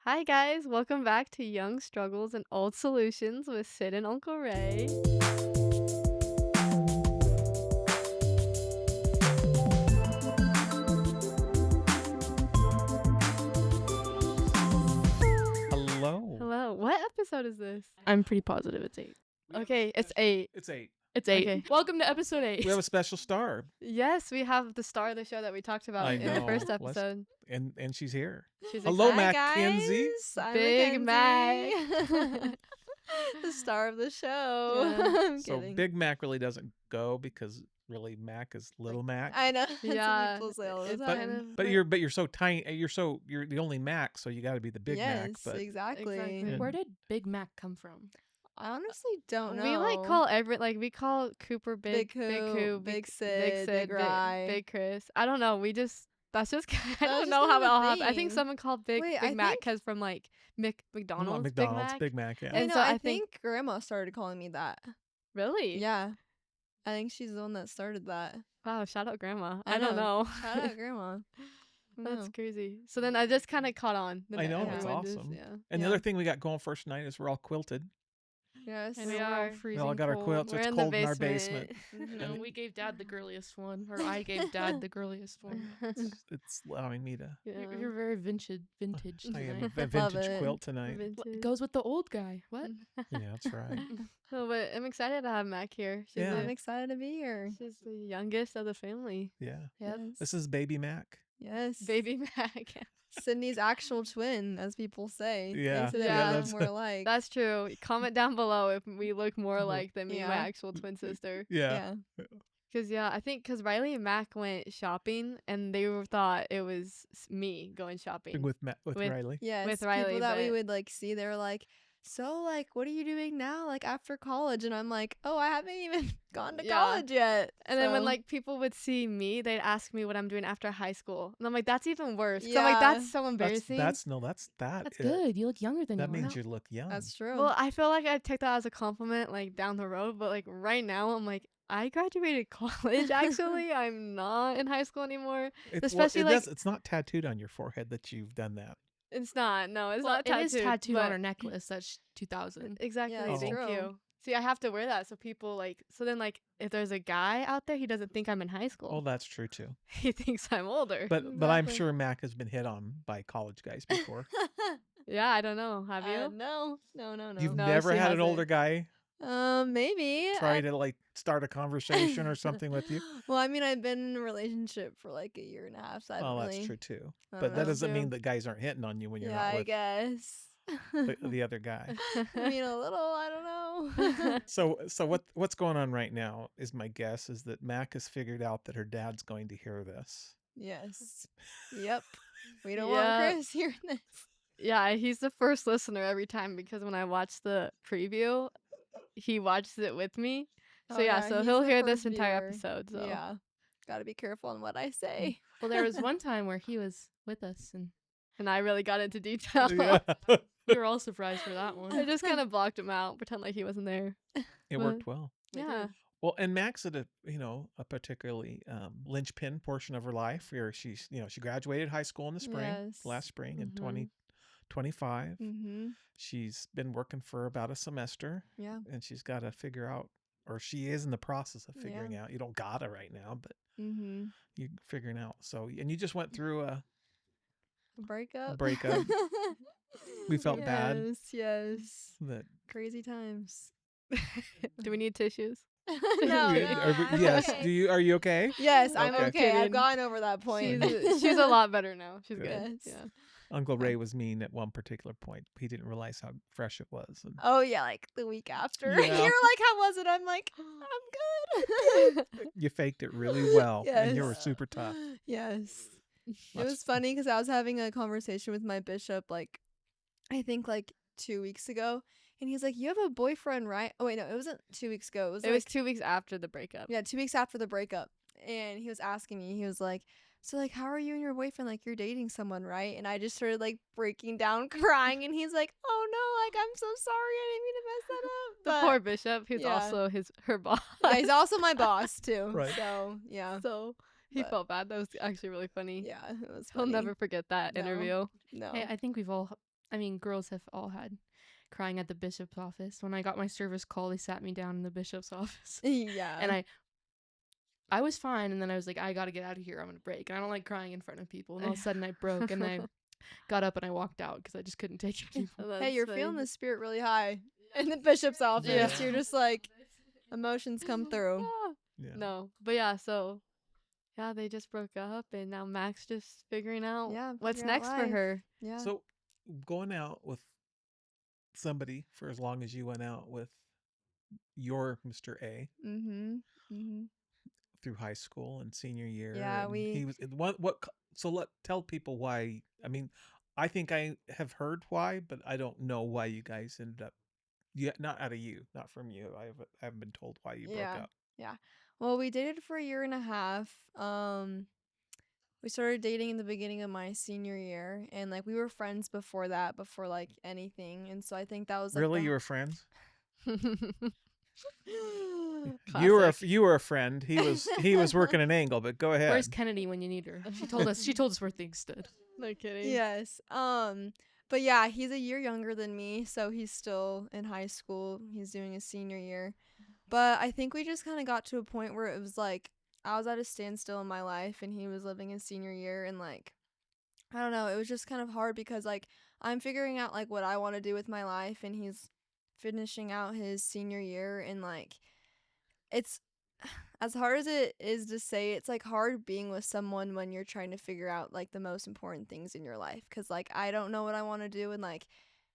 Hi guys, welcome back to Young Struggles and Old Solutions with Sid and Uncle Ray. Hello. Hello. What episode is this? I'm pretty positive it's 8. Okay, it's 8. It's 8. It's 8. Okay. Welcome to episode 8. We have a special star, Yes, we have the star of the show that we talked about I in the know. first Let's- episode. and she's here. She's Hello, excited. Mackenzie. I'm Big Mackenzie. The star of the show. Yeah. I'm So kidding. Big Mac really doesn't go because really Mac is Little Mac. I know. That's what Yeah, people say all the it's time. kind of- but you're so tiny. You're the only Mac, so you got to be the Big Mac. Yes, But exactly. Exactly. Where did Big Mac come from? I honestly don't know. We we call Cooper Big Coop, Big Sid, Big Big, Rye. Big Chris. I don't know. That's just I was don't just know how kind it of a all happened. I think thing. someone called Big Wait, I Mac think- because from like McDonald's, Big Mac, yeah. I And know, so I I think- think Grandma started calling me that. Really? Yeah. I think she's the one that started that. Wow, shout out grandma. I I don't know. Shout out Grandma. That's know. crazy. So then I just kind of caught on. Then I know, it's everyone just- awesome. yeah. And the Yeah. other thing we got going first night is we're all quilted. Yes. And We we're all are We freezing all got our cold. quilts. We're It's in cold the in our basement. basement. No, we gave Dad the girliest one, or I gave Dad the girliest one. It's allowing me to. Yeah. You're very vintage I am tonight. a Love vintage it. quilt tonight. It Vintage. goes with the old guy. What? Yeah, that's right. Oh, but I'm excited to have Mac here. She's, Yeah. I'm excited to be here. she's the youngest of the family. Yeah. Yep. Yes. This is Baby Mac. Yes. Baby Mac. Sydney's actual twin, as people say. Yeah. Makes it Yeah, a that's- more alike. That's true. Comment down below if we look more alike than me and my Yeah. actual twin sister. Yeah. Because, because Riley and Mac went shopping and thought it was me going shopping. With With- Riley. Yes. with people Riley, that we but- would see, they were like, so what are you doing now? After college? And I'm like, oh, I haven't even gone to Yeah. college yet. And then when So, people would see me, they'd ask me what I'm doing after high school. And I'm like, that's even worse. 'Cause I'm like, Yeah. that's so That's embarrassing. that That's good. You look younger than That you means are. you look young. that's true. Well, I feel like I'd take that as a compliment, down the road. But right now, I'm like, I graduated college. Actually, I'm not in high school anymore. especially, it's not tattooed on your forehead that you've done that. It's not. No, it's Well, not tattooed. it is tattooed on but- her necklace. That's 2000. Exactly. Yeah, it's Thank true. you. See, I have to wear that so people so then if there's a guy out there, he doesn't think I'm in high school. Oh, that's true too. He thinks I'm older. But I'm Exactly. sure Mac has been hit on by college guys before. yeah, I don't know. Have you? No. You've No, never she had an older hasn't. guy Maybe. try to start a conversation or something with you. Well, I mean, I've been in a relationship for a year and a half, so I Oh, haven't that's really, true too. I But don't that know. doesn't mean True. that guys aren't hitting on you when you're Yeah, not I with guess. the other guy. I mean, a little. I don't know. So what's going on right now is my guess is that Mac has figured out that her dad's going to hear this. Yes. Yep. We don't Yeah. want Chris hearing this. Yeah, he's the first listener every time because when I watch the preview, he watches it with me. So so he's he'll the hear this first entire viewer. episode. So Yeah. Gotta be careful on what I say. Well, there was one time where he was with us, and and I really got into detail. Yeah. we were all surprised for that I one. just kind of blocked him out, pretend like he wasn't there. It worked well. We Yeah. did. Well, and Mac's at a particularly linchpin portion of her life where she's she graduated high school in the spring, Yes. last spring in Mhm. 2025. Mm-hmm. She's been working for about a semester, Yeah. and she's got to figure out, or she is in the process of figuring out. You don't gotta right now, but Mm-hmm. you're figuring out. So, and you just went through a Breakup. breakup. We felt bad. Yes. Yes. that Crazy times. Do we need tissues? No. We- no, are I'm yes. okay. Are you okay? Yes, I'm Okay. okay. I've Kidding. gone over that point. She's a lot better now. She's good. Yes. Yeah. Uncle Ray was mean at one particular point. He didn't realize how fresh it was. And Oh yeah, the week after. Yeah. You're like, how was it? I'm like, I'm good. you faked it really well, and you were Yes. super tough. Yes. It Much- was funny because I was having a conversation with my bishop, I think 2 weeks ago, and he's like, "You have a boyfriend, right?" Oh wait, no, it wasn't 2 weeks ago. It was 2 weeks after the breakup. yeah, 2 weeks after the breakup, and he was asking me. He was like, "So how are you and your boyfriend? You're dating someone, right?" And I just started breaking down, crying, and he's like, "Oh no, I'm so sorry. I didn't mean to mess that up." The But poor bishop, he's yeah. also her boss. yeah, he's also my boss too. Right. So yeah, So he But- felt bad. That was actually really funny. yeah, it was. He'll Funny. never forget that No. interview. No. Hey, I think we've all I mean, girls have all had crying at the bishop's office. When I got my service call, they sat me down in the bishop's office. Yeah. And I was fine, and then I was like, I gotta get out of here. I'm gonna break. And I don't like crying in front of people. And all of a sudden, I broke, and I got up and I walked out because I just couldn't take it anymore. Hey, you're feeling the spirit really high in the bishop's office. Yeah. You're just like, emotions come through. Yeah. No, but yeah, so yeah, they just broke up, and now Mac's just figuring out what's figuring out next for life. her. Yeah. So going out with somebody for as long as you went out with your Mr. A Mm-hmm. Mm-hmm. through high school and senior year. Yeah, and he was so tell people why. I mean, I think I have heard why, but I don't know why you guys ended up. Yeah, not out of you, not from you. I haven't been told why you broke up. Yeah. Well, we dated for a year and a half. We started dating in the beginning of my senior year, and like we were friends before that, before like anything. And so I think that was like Really, you were friends? Classic. You were a friend. He was working an angle, but go ahead. Where's Kennedy when you need her? She told us where things stood. No kidding. Yes. But yeah, he's a year younger than me, so he's still in high school. He's doing his senior year. But I think we just kind of got to a point where it was like I was at a standstill in my life and he was living his senior year, and like I don't know, it was just kind of hard because like I'm figuring out like what I want to do with my life, and he's finishing out his senior year, and like it's as hard as it is to say, it's like hard being with someone when you're trying to figure out like the most important things in your life, cuz like I don't know what I want to do, and like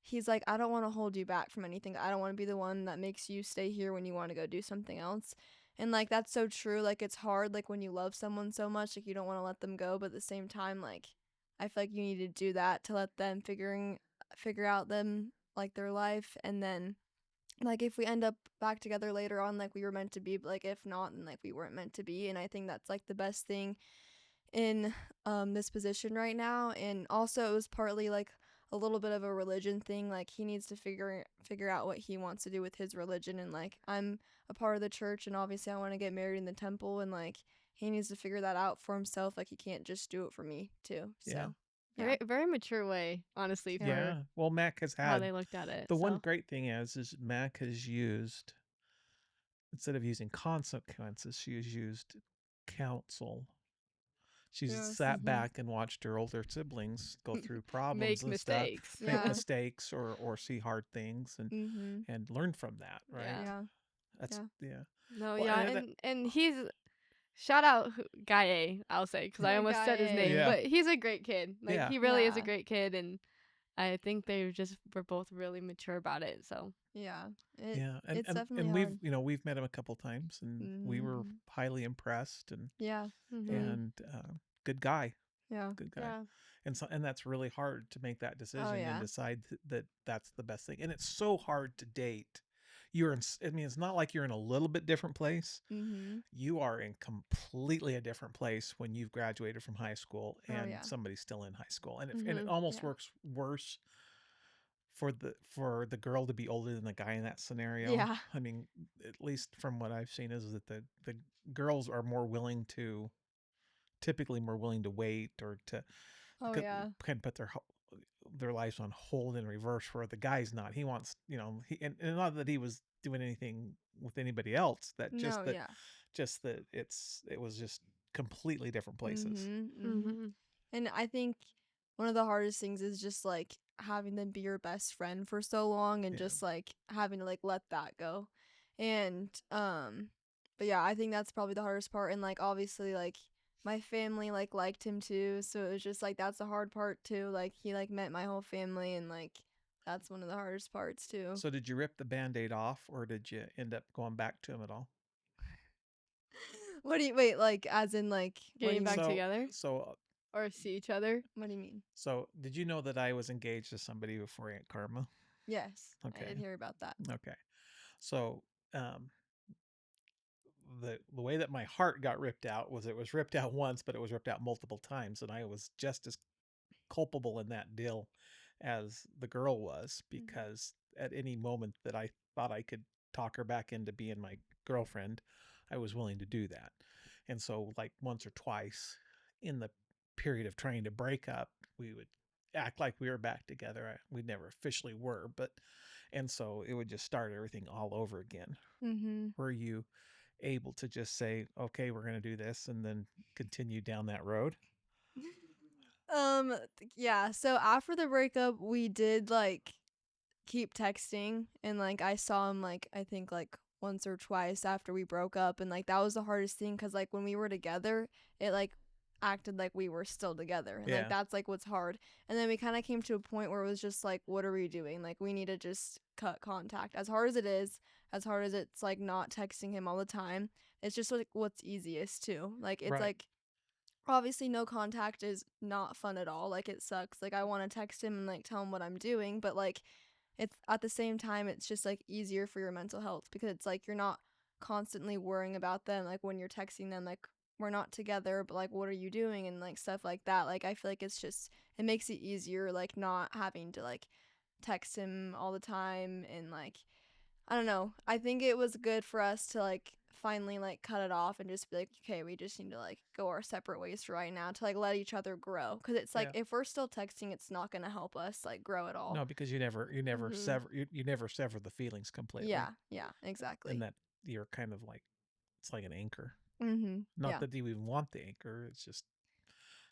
he's like, I don't want to hold you back from anything. I don't want to be the one that makes you stay here when you want to go do something else. And like that's so true. Like it's hard like when you love someone so much, like you don't want to let them go, but at the same time like I feel like you need to do that to let them figure out them like their life, and then like if we end up back together later on, like we were meant to be, but like if not, then like we weren't meant to be. And I think that's like the best thing in this position right now. And also it was partly like a little bit of a religion thing. Like he needs to figure out what he wants to do with his religion, and like I'm a part of the church, and obviously I want to get married in the temple, and like he needs to figure that out for himself. Like he can't just do it for me too. So Yeah. Very, very mature way, honestly, for Yeah. Well, Mac has how had they looked at it. the one so. great thing is Mac has used, instead of using consequences, she has used counsel. She's Yes. sat back and watched her older siblings go through problems Make and stuff, mistakes. make Yeah. mistakes or see hard things and learn from that, right? Yeah. Yeah. That's yeah. No, Well, yeah, and he's shout out Guy A, I'll say, because I Yeah, almost said his Guy A. name, Yeah. but he's a great kid. Like Yeah. he really is a Yeah. great kid, and I think they just were both really mature about it. So Yeah. Yeah, It's definitely and hard. we've met him a couple times, and we were Mhm. highly impressed, Yeah. and good guy, Yeah. good guy. yeah, And that's really hard to make that decision yeah. and decide that that's the best thing. And it's so hard to date. I mean, it's not like you're in a little bit different place. Mhm. You are in completely a different place when you've graduated from high school Oh, and yeah. somebody's still in high school. And it Mhm. almost Yeah. works worse for the girl to be older than the guy in that scenario. Yeah. I mean, at least from what I've seen is that the girls are typically more willing to wait or to Oh yeah. kind of put their lives on hold in reverse, where the guy's not. He wants, and not that he was doing anything with anybody else, that No, yeah. just that it was just completely different places. Mhm. Mhm. And I think one of the hardest things is just like having them be your best friend for so long, and Yeah. just like having to like let that go. And but yeah, I think that's probably the hardest part, and like obviously like my family like liked him too, so it was just like that's the hard part too. Like he like met my whole family, and like that's one of the hardest parts too. So did you rip the Band-Aid off, or did you end up going back to him at all? What do you wait, like as in like what do Getting you back mean? together So or see each other. What do you mean? so did you know that I was engaged to somebody before Aunt Karma? Yes. I Okay. did hear about that. Okay. So the way that my heart got ripped out was, it was ripped out once, but it was ripped out multiple times, and I was just as culpable in that deal as the girl was, because at any moment that I thought I could talk her back into being my girlfriend, I was willing to do that. And so like once or twice in the period of trying to break up, we would act like we were back together. We never officially were, but and so it would just start everything all over again. Mm-hmm. Were you able to just say, okay, we're going to do this and then continue down that road? Yeah, so after the breakup, we did like keep texting, and like I saw him like I think like once or twice after we broke up, and like that was the hardest thing cuz like when we were together, it like acted like we were still together. And like Yeah. that's like what's hard. And then we kind of came to a point where it was just like what are we doing? Like we need to just cut contact. As hard as it is, as hard as it's like not texting him all the time, it's just like what's easiest too. Like it's Right. like obviously no contact is not fun at all. Like it sucks. Like I want to text him and like tell him what I'm doing, but like it's at the same time it's just like easier for your mental health because it's like you're not constantly worrying about them like when you're texting them like we're not together but like what are you doing and like stuff like that. Like I feel like it's just it makes it easier like not having to like text him all the time and like I don't know. I think it was good for us to like finally like cut it off and just be like, okay, we just need to like go our separate ways for right now to like let each other grow. Cause it's like Yeah. if we're still texting, it's not gonna help us like grow at all. No, because you never Mhm. you never sever the feelings completely. Yeah, exactly. And that you're kind of like it's like an anchor. Mm-hmm. Not Yeah. that you even want the anchor. It's just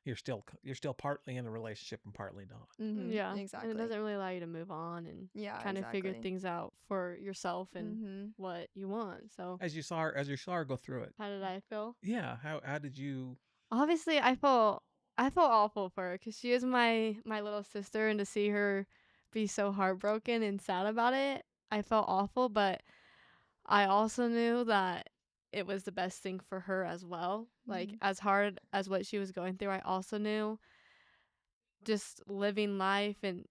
you're still partly in a relationship and partly not. Mm-hmm. Yeah. Exactly. And it doesn't really allow you to move on and Yeah, kind of figure exactly. things out for yourself and Mm-hmm. what you want. So, As you saw her go through it. how did I feel? Yeah. How did you? Obviously, I felt awful for her because she is my little sister, and to see her be so heartbroken and sad about it, I felt awful. But I also knew that it was the best thing for her as well. Like Mhm. as hard as what she was going through, I also knew just living life and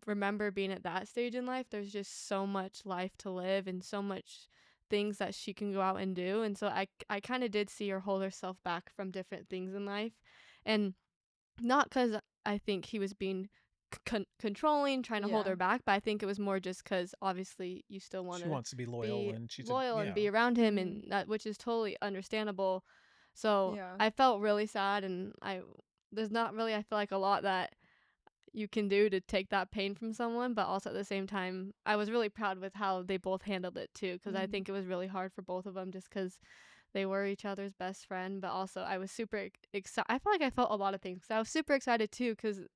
remember being at that stage in life. There's just so much life to live and so much things that she can go out and do. And so I kind of did see her hold herself back from different things in life, and not because I think he was being controlling, trying to hold Yeah. her back, but I think it was more just because obviously you still want She to wants to be loyal, be and she's a loyal and yeah. be around him, Mhm. and that which is totally understandable. So Yeah. I felt really sad, and there's not really I feel like a lot that you can do to take that pain from someone, but also at the same time, I was really proud with how they both handled it too, because I Mhm. think it was really hard for both of them just because they were each other's best friend, but also I was super excited. I felt like I felt a lot of things. I was super excited too, because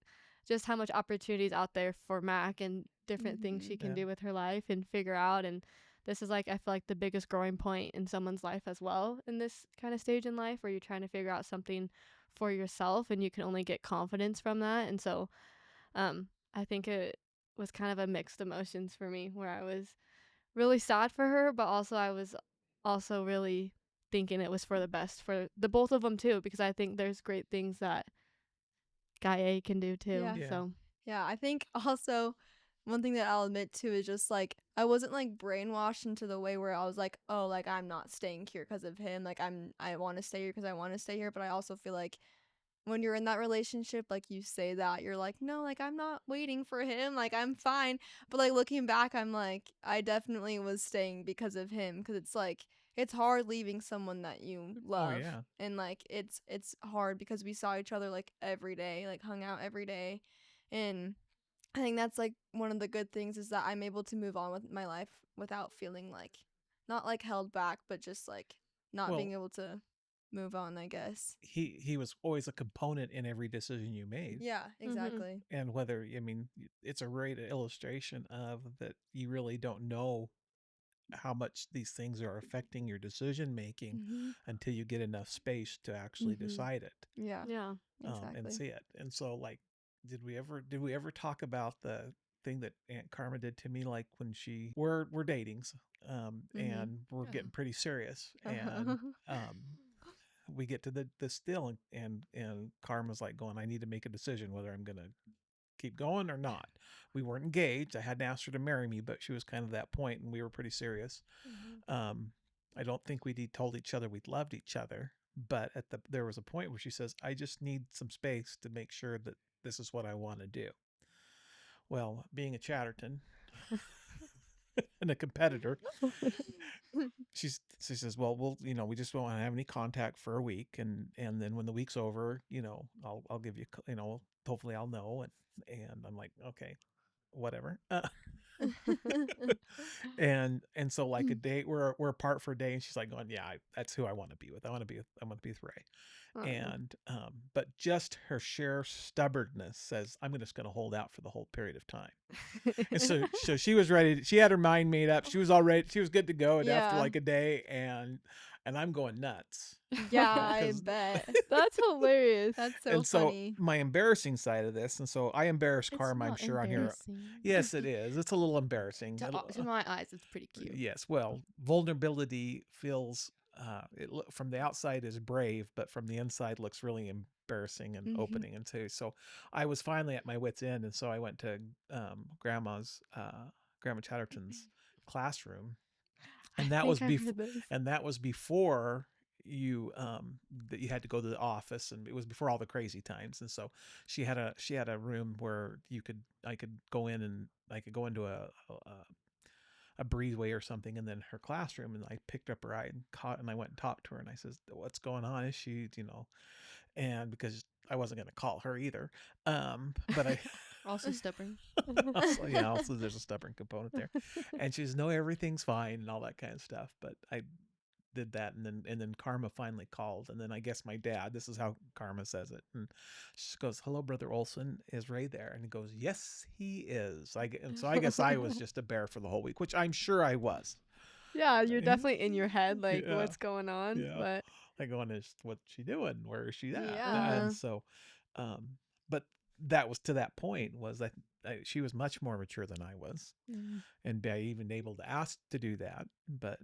just how much opportunities out there for Mac and different things she Mhm. can Yeah. do with her life and figure out. And this is like, I feel like the biggest growing point in someone's life as well in this kind of stage in life where you're trying to figure out something for yourself and you can only get confidence from that. And so, I think it was kind of a mixed emotions for me where I was really sad for her, but also I was also really thinking it was for the best for the both of them too, because I think there's great things that guy A can do too. Yeah. Yeah. So, Yeah, I think also one thing that I'll admit to is just like I wasn't like brainwashed into the way where I was like, oh, like I'm not staying here because of him. Like I want to stay here because I want to stay here. But I also feel like when you're in that relationship, like you say that you're like, no, like I'm not waiting for him. Like I'm fine. But like looking back, I'm like, I definitely was staying because of him because it's like it's hard leaving someone that you Oh love yeah. and like it's hard because we saw each other like every day, like hung out every day and I think that's like one of the good things is that I'm able to move on with my life without feeling like not like held back, but just like not Well, being able to move on, I guess. he was always a component in every decision you made. Yeah, mhm, exactly. And whether I mean, it's a great illustration of that you really don't know how much these things are affecting your decision making Mhm. until you get enough space to actually mhm, decide it, Yeah, yeah, and exactly. see it. And so, like, did we ever talk about the thing that Aunt Karma did to me, like when we're dating, Mhm. and we're Yeah. getting pretty serious, and um, we get to the still, and Karma's like going, I need to make a decision whether I'm gonna keep going or not. We weren't engaged. I hadn't asked her to marry me, but she was kind of that point, and we were pretty serious. Mhm. Um, I don't think we'd told each other we loved each other, but there was a point where she says, "I just need some space to make sure that this is what I want to do." Well, being a Chatterton and a competitor, she says, "Well, we just won't have any contact for a week, and then when the week's over, I'll give you, hopefully I'll know." And I'm like, okay, whatever. And so like a day we're apart for a day, and she's like going, yeah, that's who I want to be with. I want to be with Ray. And but just her sheer stubbornness says, I'm just going to hold out for the whole period of time. And so she was ready. She had her mind made up. She was good to go. And after Yeah. like a day, and I'm going nuts. Yeah, I 'Cause- bet. That's hilarious. That's so and so funny. my embarrassing side of this, and so I embarrass It's Karma, I'm not sure, on here. embarrassing. Yes, it is. It's a little embarrassing. To my eyes, it's pretty cute. Yes. Well, vulnerability feels from the outside is brave, but from the inside looks really embarrassing and opening. And so I was finally at my wit's end, and so I went to Grandma Chatterton's classroom, and that was before you that you had to go to the office, and it was before all the crazy times. And so she had a room where I could go in, and I could go into a breezeway or something, and then her classroom, and I picked up her eye and I went and talked to her, and I says, what's going on? Is she, and because I wasn't going to call her either, but I Also stubborn. also there's a stubborn component there. And she says, no, everything's fine and all that kind of stuff. But I did that, and then Karma finally called, and then I guess my dad, this is how Karma says it, and she goes, hello, Brother Olson, is Ray there? And he goes, yes, he is. And so I guess I was just a bear for the whole week, which I'm sure I was. Yeah, you're definitely in your head, like, Yeah. what's going on? Yeah. But Like going, what's she doing? Where is she at? Yeah. And so, but that was to that point was that she was much more mature than I was, and by even able to ask to do that. But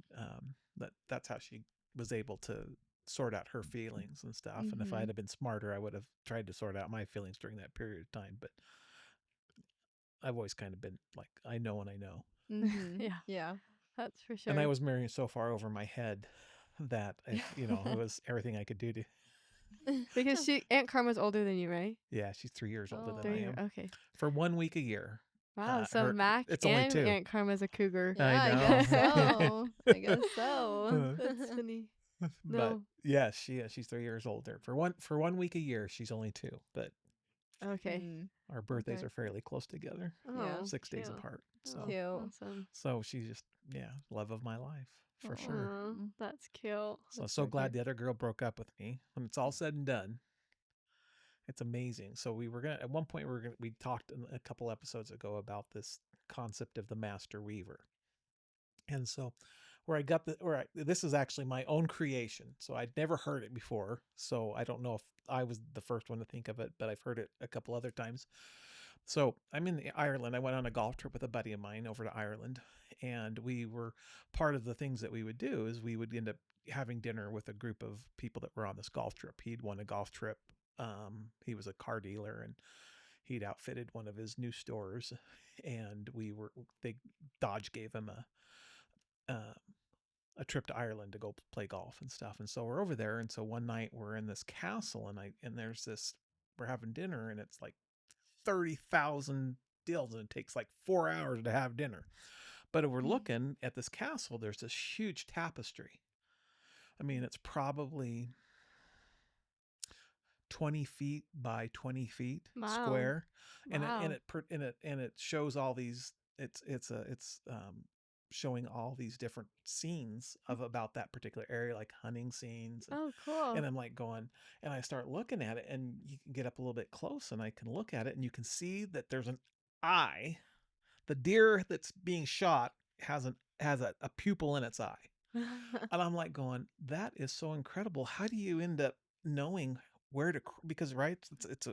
that's how she was able to sort out her feelings and stuff. And if I had been smarter, I would have tried to sort out my feelings during that period of time. But I've always kind of been like, I know when I know. yeah, that's for sure. And I was marrying so far over my head that it was everything I could do to. Because Aunt Karma's older than you, right? Yeah, she's 3 years older than 3 I years. am. Okay. For 1 week a year. Wow. So Mac it's only and 2. Aunt Karma's a cougar. Yeah, I I know. guess so. I guess so. That's funny. But No. yeah, she's 3 years older. For one week a year, she's only 2. But Okay. our birthdays Okay. are fairly close together. Yeah. 6 days cute. apart. So Cute. Awesome. so she's just love of my life for sure. Aw, that's cute. So That's so so glad cute. the other girl broke up with me. When it's all said and done, it's amazing. So we were gonna at one point we talked a couple episodes ago about this concept of the master weaver. And so this is actually my own creation. So I'd never heard it before. So I don't know if I was the first one to think of it, but I've heard it a couple other times. So I'm in Ireland. I went on a golf trip with a buddy of mine over to Ireland, and we were part of the things that we would do is we would end up having dinner with a group of people that were on this golf trip. He'd won a golf trip. He was a car dealer, and he'd outfitted one of his new stores, and Dodge gave him a trip to Ireland to go play golf and stuff. And so we're over there, and so one night we're in this castle, and we're having dinner, and it's like 30,000 deals, and it takes like 4 hours to have dinner. But we're looking at this castle, there's this huge tapestry. I mean, it's probably 20 feet by 20 feet square. And it shows all these, it's showing all these different scenes of about that particular area, like hunting scenes. Oh, cool. And I'm like going, and I start looking at it, and you can get up a little bit close, and I can look at it, and you can see that there's an eye. The deer that's being shot has a pupil in its eye. And I'm like going, that is so incredible. How do you end up knowing where to, because right,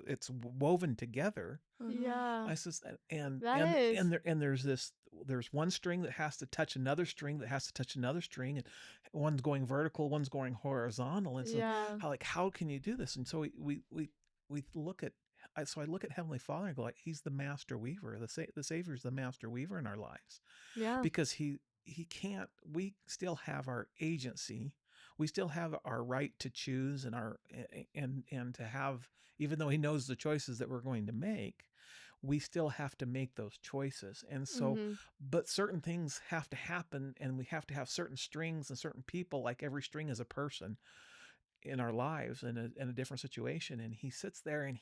it's woven together. Yeah. I says, and That is. there's one string that has to touch another string that has to touch another string, and one's going vertical, one's going horizontal. And so Yeah. how can you do this? And so we look at, so I look at Heavenly Father and go like, he's the master weaver. The Savior's the master weaver in our lives. Yeah. Because we still have our agency. We still have our right to choose and to have, even though he knows the choices that we're going to make, we still have to make those choices. And so, but certain things have to happen, and we have to have certain strings and certain people, like every string is a person. in our lives in a different situation, and he sits there and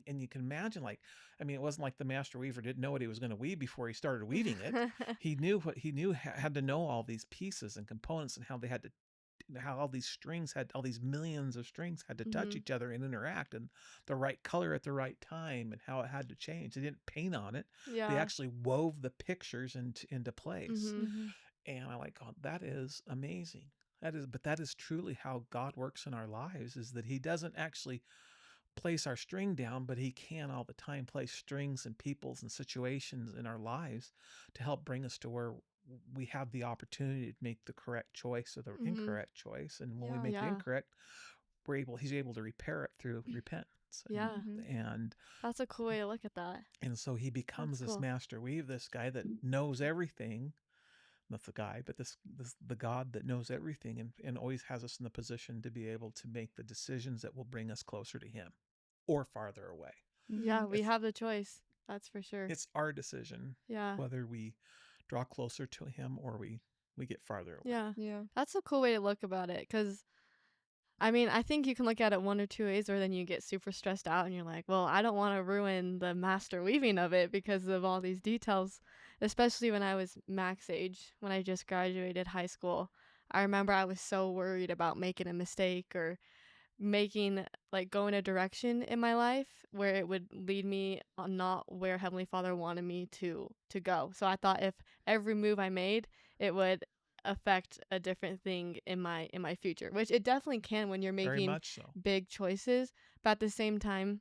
and you can imagine, like, I mean, it wasn't like the master weaver didn't know what he was going to weave before he started weaving it. He knew what he knew, had to know all these pieces and components and how they had to, how all these strings had, all these millions of strings had to touch each other and interact, and the right color at the right time, and how it had to change. They didn't paint on it. They Yeah. actually wove the pictures into place. Mhm. And I like, oh, that is amazing. But that is truly how God works in our lives, is that he doesn't actually place our string down, but he can all the time place strings and peoples and situations in our lives to help bring us to where we have the opportunity to make the correct choice or the Mhm. incorrect choice. And when we Yeah. make the Yeah. incorrect, he's able to repair it through repentance. Yeah. And That's a cool way to look at that. so he becomes That's this cool. master weave, this guy that knows everything. Not the guy, but this the God that knows everything, and always has us in the position to be able to make the decisions that will bring us closer to him or farther away. Yeah, we It's have the choice. That's for sure. it's our decision Yeah. whether we draw closer to him or we get farther away. Yeah. Yeah. That's a cool way to look about it, because I mean, I think you can look at it one or two ways, or then you get super stressed out and you're like, well, I don't want to ruin the master weaving of it because of all these details, especially when I was Max age, when I just graduated high school. I remember I was so worried about making a mistake or making, like, going a direction in my life where it would lead me on not where Heavenly Father wanted me to go. So I thought if every move I made, it would affect a different thing in my future, which it definitely can when you're Very making much so. big choices. But at the same time,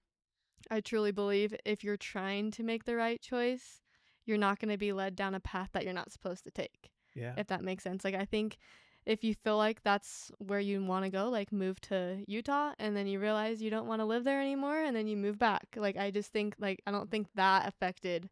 I truly believe if you're trying to make the right choice, you're not going to be led down a path that you're not supposed to take. Yeah. If that makes sense. Like, I think if you feel like that's where you want to go, like move to Utah, and then you realize you don't want to live there anymore, and then you move back. Like, I just think, like, I don't think that affected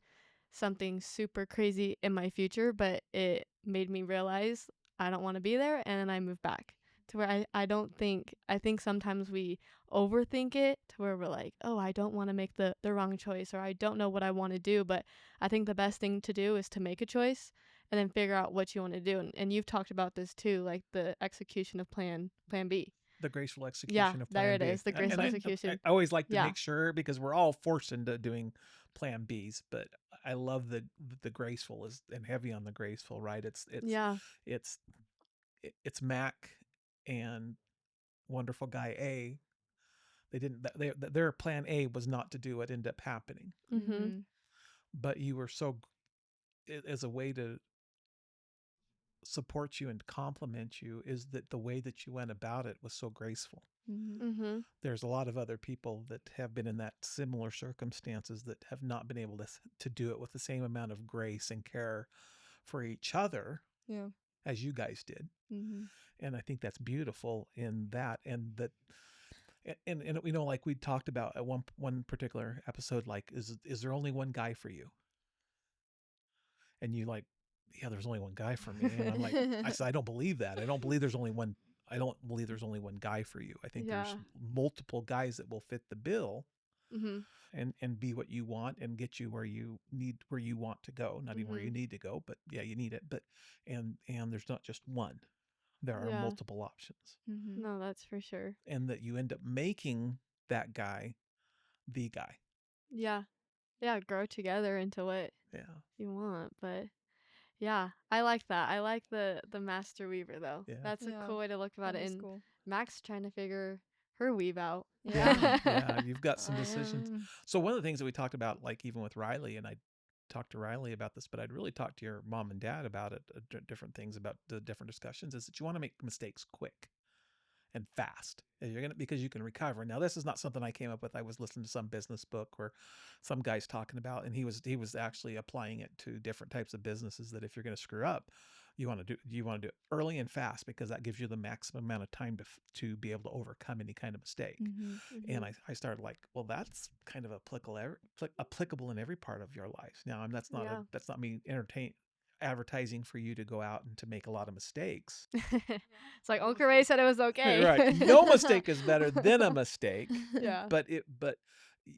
something super crazy in my future, but it made me realize I don't want to be there, and then I moved back to where I don't think, I think sometimes we overthink it to where we're like, oh, I don't want to make the wrong choice, or I don't know what I want to do. But I think the best thing to do is to make a choice and then figure out what you want to do. And you've talked about this too, like the execution of plan B. The graceful Yeah, execution of there plan it B. is, the graceful I execution. always like to Yeah. make sure, because we're all forced into doing plan Bs, but I love the graceful is, and heavy on the graceful, right? Yeah. It's Mac and wonderful guy A. They didn't. Their plan A was not to do what ended up happening. Mhm. But you were so, as a way to support you and compliment you, is that the way that you went about it was so graceful. Mhm. There's a lot of other people that have been in that similar circumstances that have not been able to do it with the same amount of grace and care for each other Yeah. as you guys did. Mhm. And I think that's beautiful in that, and that, and you know, like we talked about at one particular episode, like, is there only one guy for you? And you like, yeah, there's only one guy for me. And I'm like, I said, I don't believe that. I don't believe there's only one. I don't believe there's only one guy for you. I think there's Yeah. multiple guys that will fit the bill Mhm. and be what you want and get you where you want to go. Not even where you need to go, but yeah, you need it. But and there's not just one. There are Yeah. multiple options. Mhm. No, that's for sure. And that you end up making that guy the guy. Yeah. Yeah, grow together into what Yeah. you want. But yeah, I like that. I like the master weaver though. Yeah. That's a Yeah. cool way to look about That it. is And cool. Max trying to figure her weave out. Yeah. Yeah. You've got some I decisions. am. So one of the things that we talked about, like even with Riley, and I talked to Riley about this, but I'd really talk to your mom and dad about it, different things about the different discussions, is that you want to make mistakes quick and fast. And you're gonna, because you can recover. Now, this is not something I came up with. I was listening to some business book where some guy's talking about, and he was actually applying it to different types of businesses, that if you're going to screw up, you want to do it early and fast, because that gives you the maximum amount of time to be able to overcome any kind of mistake. Mhm. And I started like, well, that's kind of applicable in every part of your life. Now, that's not me advertising for you to go out and to make a lot of mistakes. It's like Uncle Ray said it was okay. Right. No mistake is better than a mistake. Yeah. But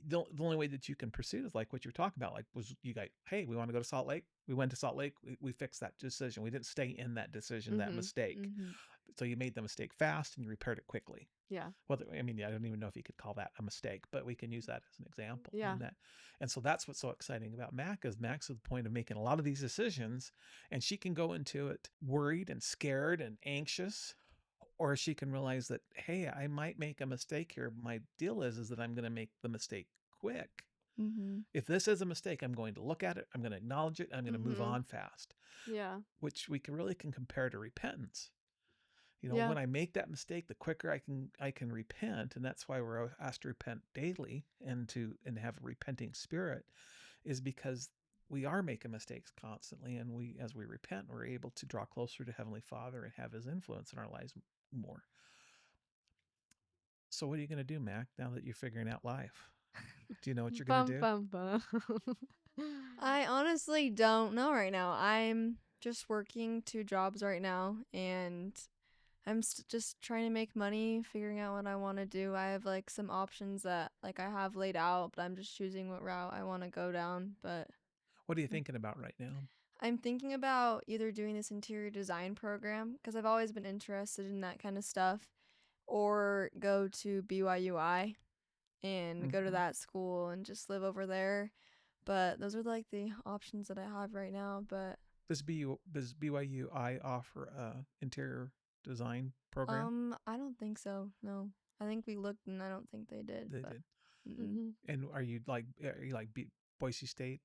the only way that you can proceed is like what you were talking about. Like, was you guys, hey, we want to go to Salt Lake. We went to Salt Lake. We fixed that decision. We didn't stay in that decision, that Mhm. mistake. Mhm. So you made the mistake fast and you repaired it quickly. Yeah. Well, I mean, I don't even know if you could call that a mistake, but we can use that as an example. Yeah. And so that's what's so exciting about Mac is Mac's at the point of making a lot of these decisions, and she can go into it worried and scared and anxious, or she can realize that, hey, I might make a mistake here. My deal is that I'm going to make the mistake quick. Mm-hmm. If this is a mistake, I'm going to look at it. I'm going to acknowledge it. I'm going to move Mhm. on fast, Yeah. which we can compare to repentance. Yeah. When I make that mistake, the quicker I can repent, and that's why we're asked to repent daily and have a repenting spirit, is because we are making mistakes constantly, and as we repent, we're able to draw closer to Heavenly Father and have His influence in our lives more. So, what are you going to do, Mac? Now that you're figuring out life, do you know what you're going to do? Bum bum. I honestly don't know right now. I'm just working 2 jobs right now, and I'm just trying to make money, figuring out what I want to do. I have like some options that like I have laid out, but I'm just choosing what route I want to go down. But What are you thinking about right now? I'm thinking about either doing this interior design program because I've always been interested in that kind of stuff, or go to BYUI and go to Mhm. that school and just live over there. But those are like the options that I have right now. But Does BYUI offer a interior design program? I don't think so. No, I think we looked and I don't think they did. They But did. mm-mm. Mhm. And are you like Boise State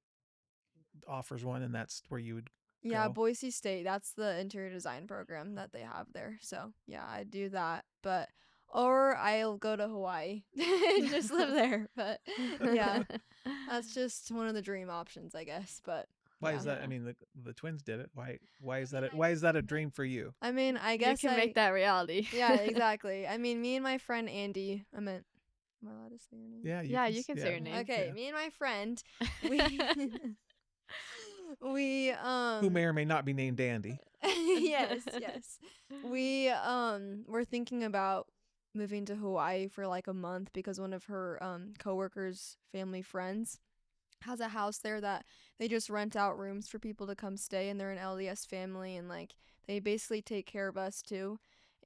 offers one, and that's where you would Yeah, go? Boise State. That's the interior design program that they have there. So yeah, I do that. But or I'll go to Hawaii and just live there. But yeah, that's just one of the dream options, I guess. But Why yeah. is that? I Yeah. mean, the twins did it. Why is that? Why is that a dream for you? I mean, I You guess can make that reality. yeah, exactly. I mean, me and my friend Andy. Am I allowed to say your name? Yeah, Yeah, you can say Yeah. your name. Okay, Yeah. me and my friend, we we Who may or may not be named Andy. yes. We were thinking about moving to Hawaii for like a month because one of her coworkers' family friends has a house there that they just rent out rooms for people to come stay, and they're an LDS family, and like they basically take care of us too.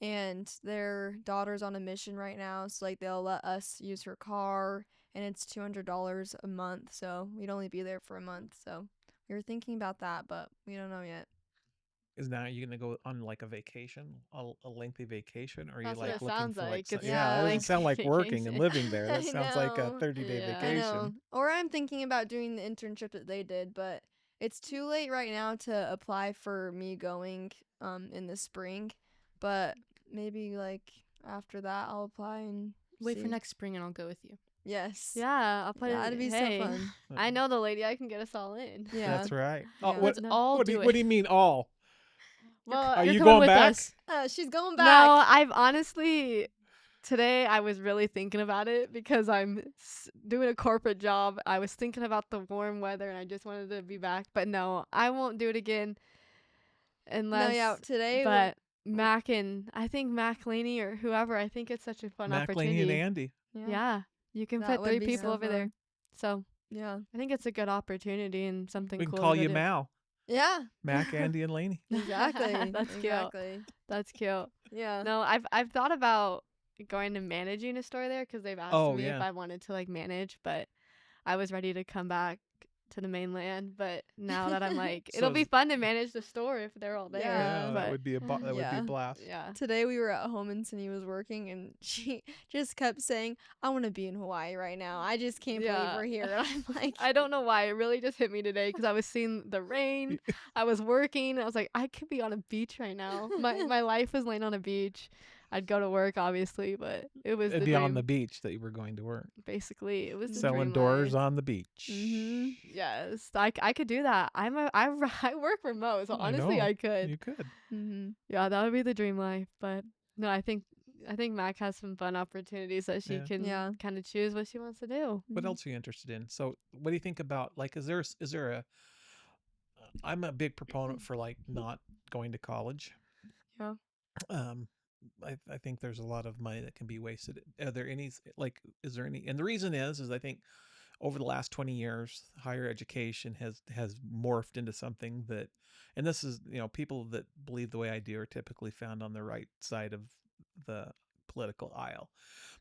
And their daughter's on a mission right now, so like they'll let us use her car, and it's $200 a month, so we'd only be there for a month. So we were thinking about that, but we don't know yet. Is now you gonna go on like a vacation, a lengthy vacation, or are you That's what like it looking sounds for like. It's yeah, a that doesn't sound like lengthy working and vacation. living there. That I sounds like a know. 30-day Yeah. I know. vacation. Or I'm thinking about doing the internship that they did, but it's too late right now to apply for me going in the spring. But maybe like after that I'll apply and Wait for see. next spring and I'll go with you. Yes. Yeah, I'll put Yeah, it. that'd be Hey, so fun. I know the lady. I can get us all in. Yeah. That's right. Yeah. Oh, Let's No. all do what do it. you mean all? Well, Are You're you coming going with back? us. She's going no, back. I've honestly today I was really thinking about it because I'm doing a corporate job. I was thinking about the warm weather and I just wanted to be back. But no, I won't do it again No, unless. yeah, today But Mac and I think Mac Laney or whoever. I think it's such a fun Mac, Laney, and opportunity. Andy. Yeah, you can That put would 3 be people so over there. fun. So Yeah. I think it's a good opportunity and something We can cool call to you do. Mal. Yeah. Mac, Andy, and Laney. Exactly. That's cute. Exactly. That's cute. Yeah. No, I've thought about going to managing a store there because they've asked Oh, me if yeah. I wanted to like manage, but I was ready to come back to the mainland. But now that I'm like, it'll So be is- fun to manage the store if they're all there. Yeah. Yeah, that but would be that would be Yeah. a blast. yeah, Today we were at home and Cindy was working and she just kept saying, I want to be in Hawaii right now. I just can't believe Yeah. we're here. And I'm like, I don't know why it really just hit me today because I was seeing the rain, I was working, I was like, I could be on a beach right now. My life was laying on a beach. I'd go to work obviously, but it was It'd the be dream. on the beach that you were going to work. Basically, it was the Selling dream doors life. on the beach. mm-hmm. Yes, I could do that. I work remote, so I honestly, know. I could. You could. Mm-hmm. Yeah, that would be the dream life. But no, I think Mac has some fun opportunities that she Yeah. can Yeah. kind of choose what she wants to do. What else are you interested in? So, what do you think about like? Is there a? I'm a big proponent for like not going to college. Yeah. Um, I think there's a lot of money that can be wasted. Are there any like? Is there any? And the reason is I think over the last 20 years, higher education has morphed into something that, and this is people that believe the way I do are typically found on the right side of the political aisle.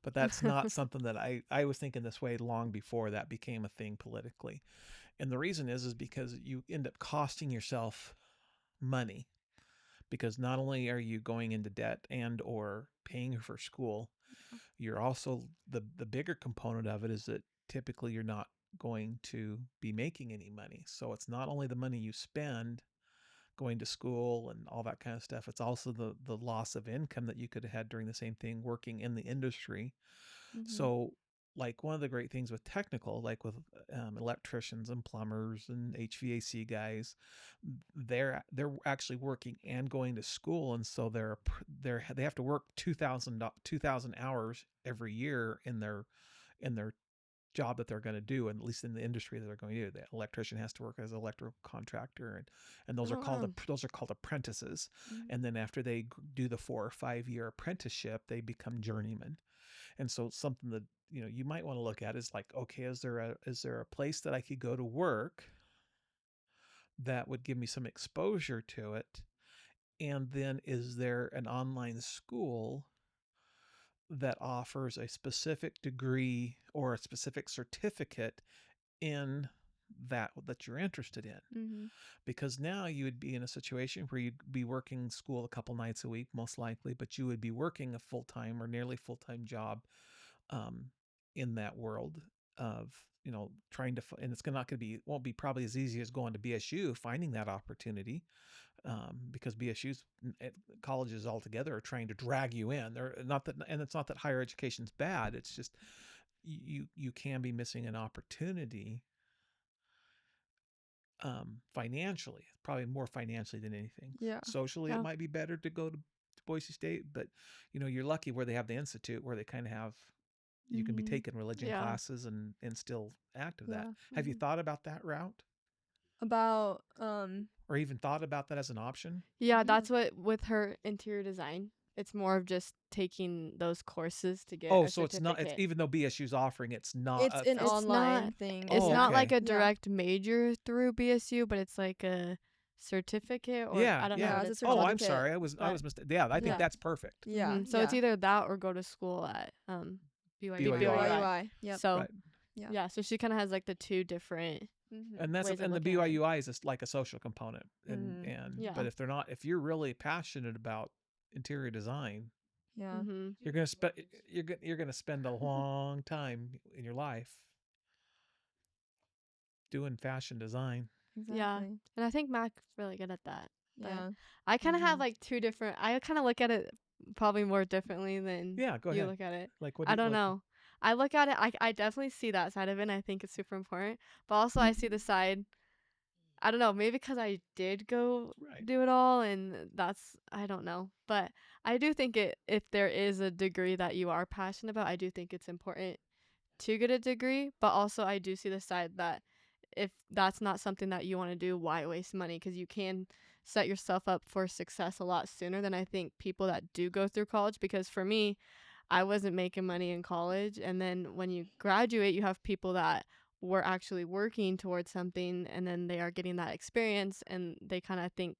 But that's not something that I was thinking this way long before that became a thing politically. And the reason is because you end up costing yourself money, because not only are you going into debt and or paying for school, you're also the bigger component of it is that typically you're not going to be making any money. So it's not only the money you spend going to school and all that kind of stuff, it's also the loss of income that you could have had during the same thing working in the industry. So like one of the great things with technical, like with electricians and plumbers and HVAC guys, they're actually working and going to school, and so they have to work 2,000 hours every year in their job that they're going to do, and at least in the industry that they're going to do. The electrician has to work as an electrical contractor, and those are Oh, called wow. those are called apprentices. Mhm. And then after they do the 4 or 5 year apprenticeship, they become journeymen. And so something that you might want to look at is like, okay, is there a place that I could go to work that would give me some exposure to it? And then is there an online school that offers a specific degree or a specific certificate in that you're interested in? Because now you would be in a situation where you'd be working school a couple nights a week, most likely, but you would be working a full-time or nearly full-time job um, in that world of trying to, and it's not going to be, won't be probably as easy as going to BSU finding that opportunity, because BSU's colleges altogether are trying to drag you in. They're not that, and it's not that higher education's bad. It's just you can be missing an opportunity financially, probably more financially than anything. Yeah. Socially, it Yeah. might be better to go to Boise State, but you're lucky where they have the institute where they kind of have, you can be taking religion Yeah. classes and still active that. Yeah. Have you thought about that route, About or even thought about that as an option? Yeah, Yeah. that's what with her interior design. It's more of just taking those courses to get Oh, a so it's not. It's certificate. even though BSU's offering, it's not. it's an It's online not- thing. It's Oh, not okay. like a Yeah. direct major through BSU, but it's like a certificate or Yeah, I don't know yeah. what it's it's a Oh, called. I'm certificate. sorry. I was But- mistaken. Yeah, I think Yeah. that's perfect. Yeah. So it's either that or go to school at BYU. BYU. BYUI. Yep. So Right. Yeah. yeah, so she kind of has like the two different And that's ways of and the looking at it. BYUI is just like a social component, and Mhm. and Yeah. but if you're really passionate about interior design, Yeah. you're gonna spend you're gonna spend a long time in your life doing fashion design. Yeah. Exactly. And I think Mac's really good at that. But Yeah. I kind of have Mhm. like two different. I kind of look at it probably more differently than Yeah, go you ahead. look at it. Like what? I don't know. I look at it. I definitely see that side of it. And I think it's super important. But also I see the side. I don't know. Maybe because I did go Right. do it all, and that's I don't know. But I do think it. If there is a degree that you are passionate about, I do think it's important to get a degree. But also I do see the side that if that's not something that you want to do, why waste money? Because you can set yourself up for success a lot sooner than I think people that do go through college. Because for me, I wasn't making money in college. And then when you graduate, you have people that were actually working towards something and then they are getting that experience and they kind of think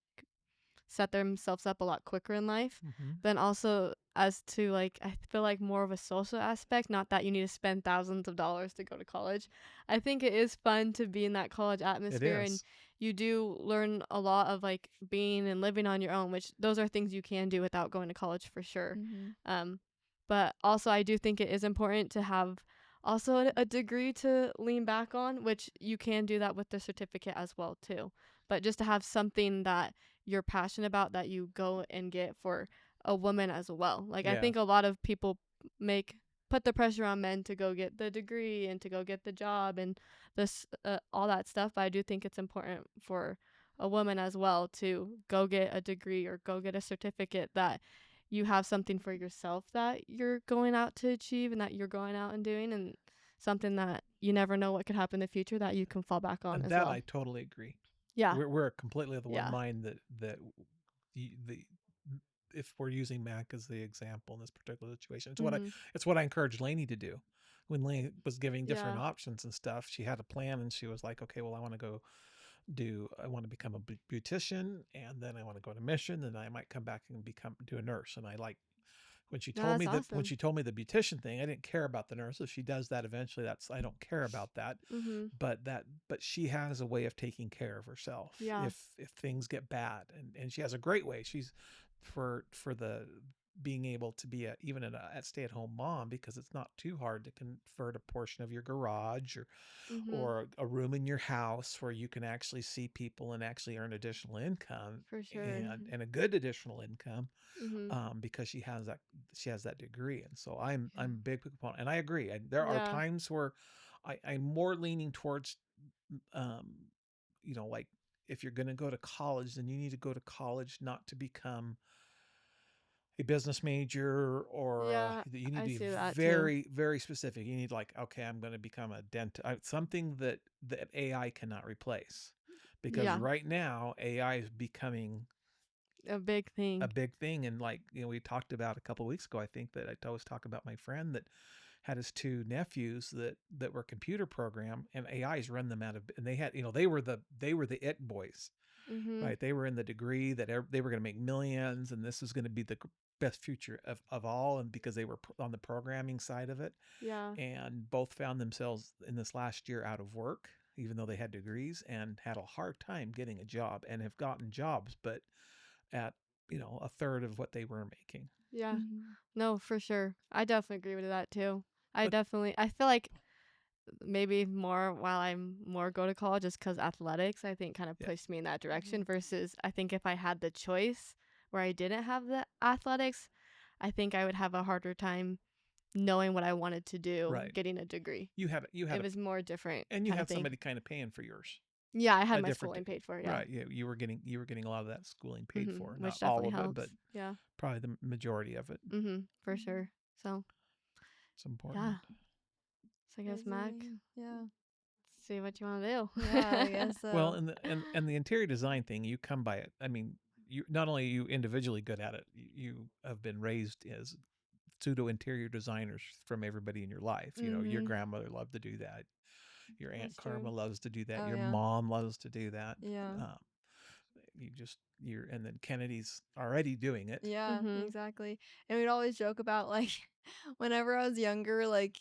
set themselves up a lot quicker in life. But also as to like I feel like more of a social aspect, not that you need to spend thousands of dollars to go to college. I think it is fun to be in that college atmosphere and is. you do learn a lot of like being and living on your own, which those are things you can do without going to college for sure. Mhm. But also I do think it is important to have also a degree to lean back on, which you can do that with the certificate as well too. But just to have something that you're passionate about that you go and get for a woman as well. Like I Yeah. think a lot of people put the pressure on men to go get the degree and to go get the job and this all that stuff. But I do think it's important for a woman as well to go get a degree or go get a certificate that you have something for yourself that you're going out to achieve and that you're going out and doing and something that you never know what could happen in the future that you can fall back on And as that well. I totally agree. Yeah. We're completely of the one Yeah. mind that the if we're using Mac as the example in this particular situation, it's what I encouraged Lainey to do. When Lainey was giving different Yeah. options and stuff, she had a plan and she was like, okay, well, I want to become a beautician, and then I want to go on a mission, and I might come back and do a nurse. And I when she No, told me that's that when awesome. she told me the beautician thing, I didn't care about the nurse. If she does that eventually, I don't care about that. Mhm. But she has a way of taking care of herself Yeah. if things get bad, and she has a great way. She's for the being able to be even a stay-at-home mom, because it's not too hard to convert a portion of your garage Mhm. or a room in your house where you can actually see people and actually earn additional income, For sure. and a good additional income, Mhm. because she has that degree. And so I'm a big proponent, and I agree. There are Yeah. times where I'm more leaning towards, um, like, if you're going to go to college, then you need to go to college not to become a business major, or Yeah, you need I to be see that too. very, very specific. You need, like, okay, I'm going to become a dentist, something that AI cannot replace, because Yeah, right now AI is becoming a big a thing. big thing. And, like, we talked about a couple of weeks ago, I think, that I always talk about my friend that had his two nephews that were computer program, and AIs run them out of, and they had, they were the it boys, Mhm. right? They were in the degree that they were going to make millions, and this was going to be the best future of all, and because they were on the programming side of it. Yeah. And both found themselves in this last year out of work, even though they had degrees, and had a hard time getting a job, and have gotten jobs, but at, a third of what they were making. Yeah. Mhm. No, for sure. I definitely agree with that too. But I feel like maybe more while I'm more go to college just because athletics, I think, kind of yeah, pushed me in that direction, Mhm. versus I think if I had the choice where I didn't have the athletics, I think I would have a harder time knowing what I wanted to do, right. getting a degree. You had It was more different and you kind of had thing. somebody kind of paying for yours. Yeah, I had A my different, schooling paid for, yeah. right? You were getting a lot of that schooling paid for, not Which all definitely of it, but helps. Yeah. probably the majority of it. For Mhm. sure. So, It's important. yeah. So I guess Mac, Crazy. Yeah. see what you want to Yeah, I do. guess Well, so. and the interior design thing, you come by it. I mean, you not only are you individually good at it, you have been raised as pseudo interior designers from everybody in your life. Your Mhm. grandmother loved to do that. Your Aunt That's Karma true. loves to do that. Oh Your yeah. mom loves to do that. Yeah. Um, and then Kennedy's already doing it. Yeah, Mhm. exactly. And we'd always joke about like whenever I was younger, like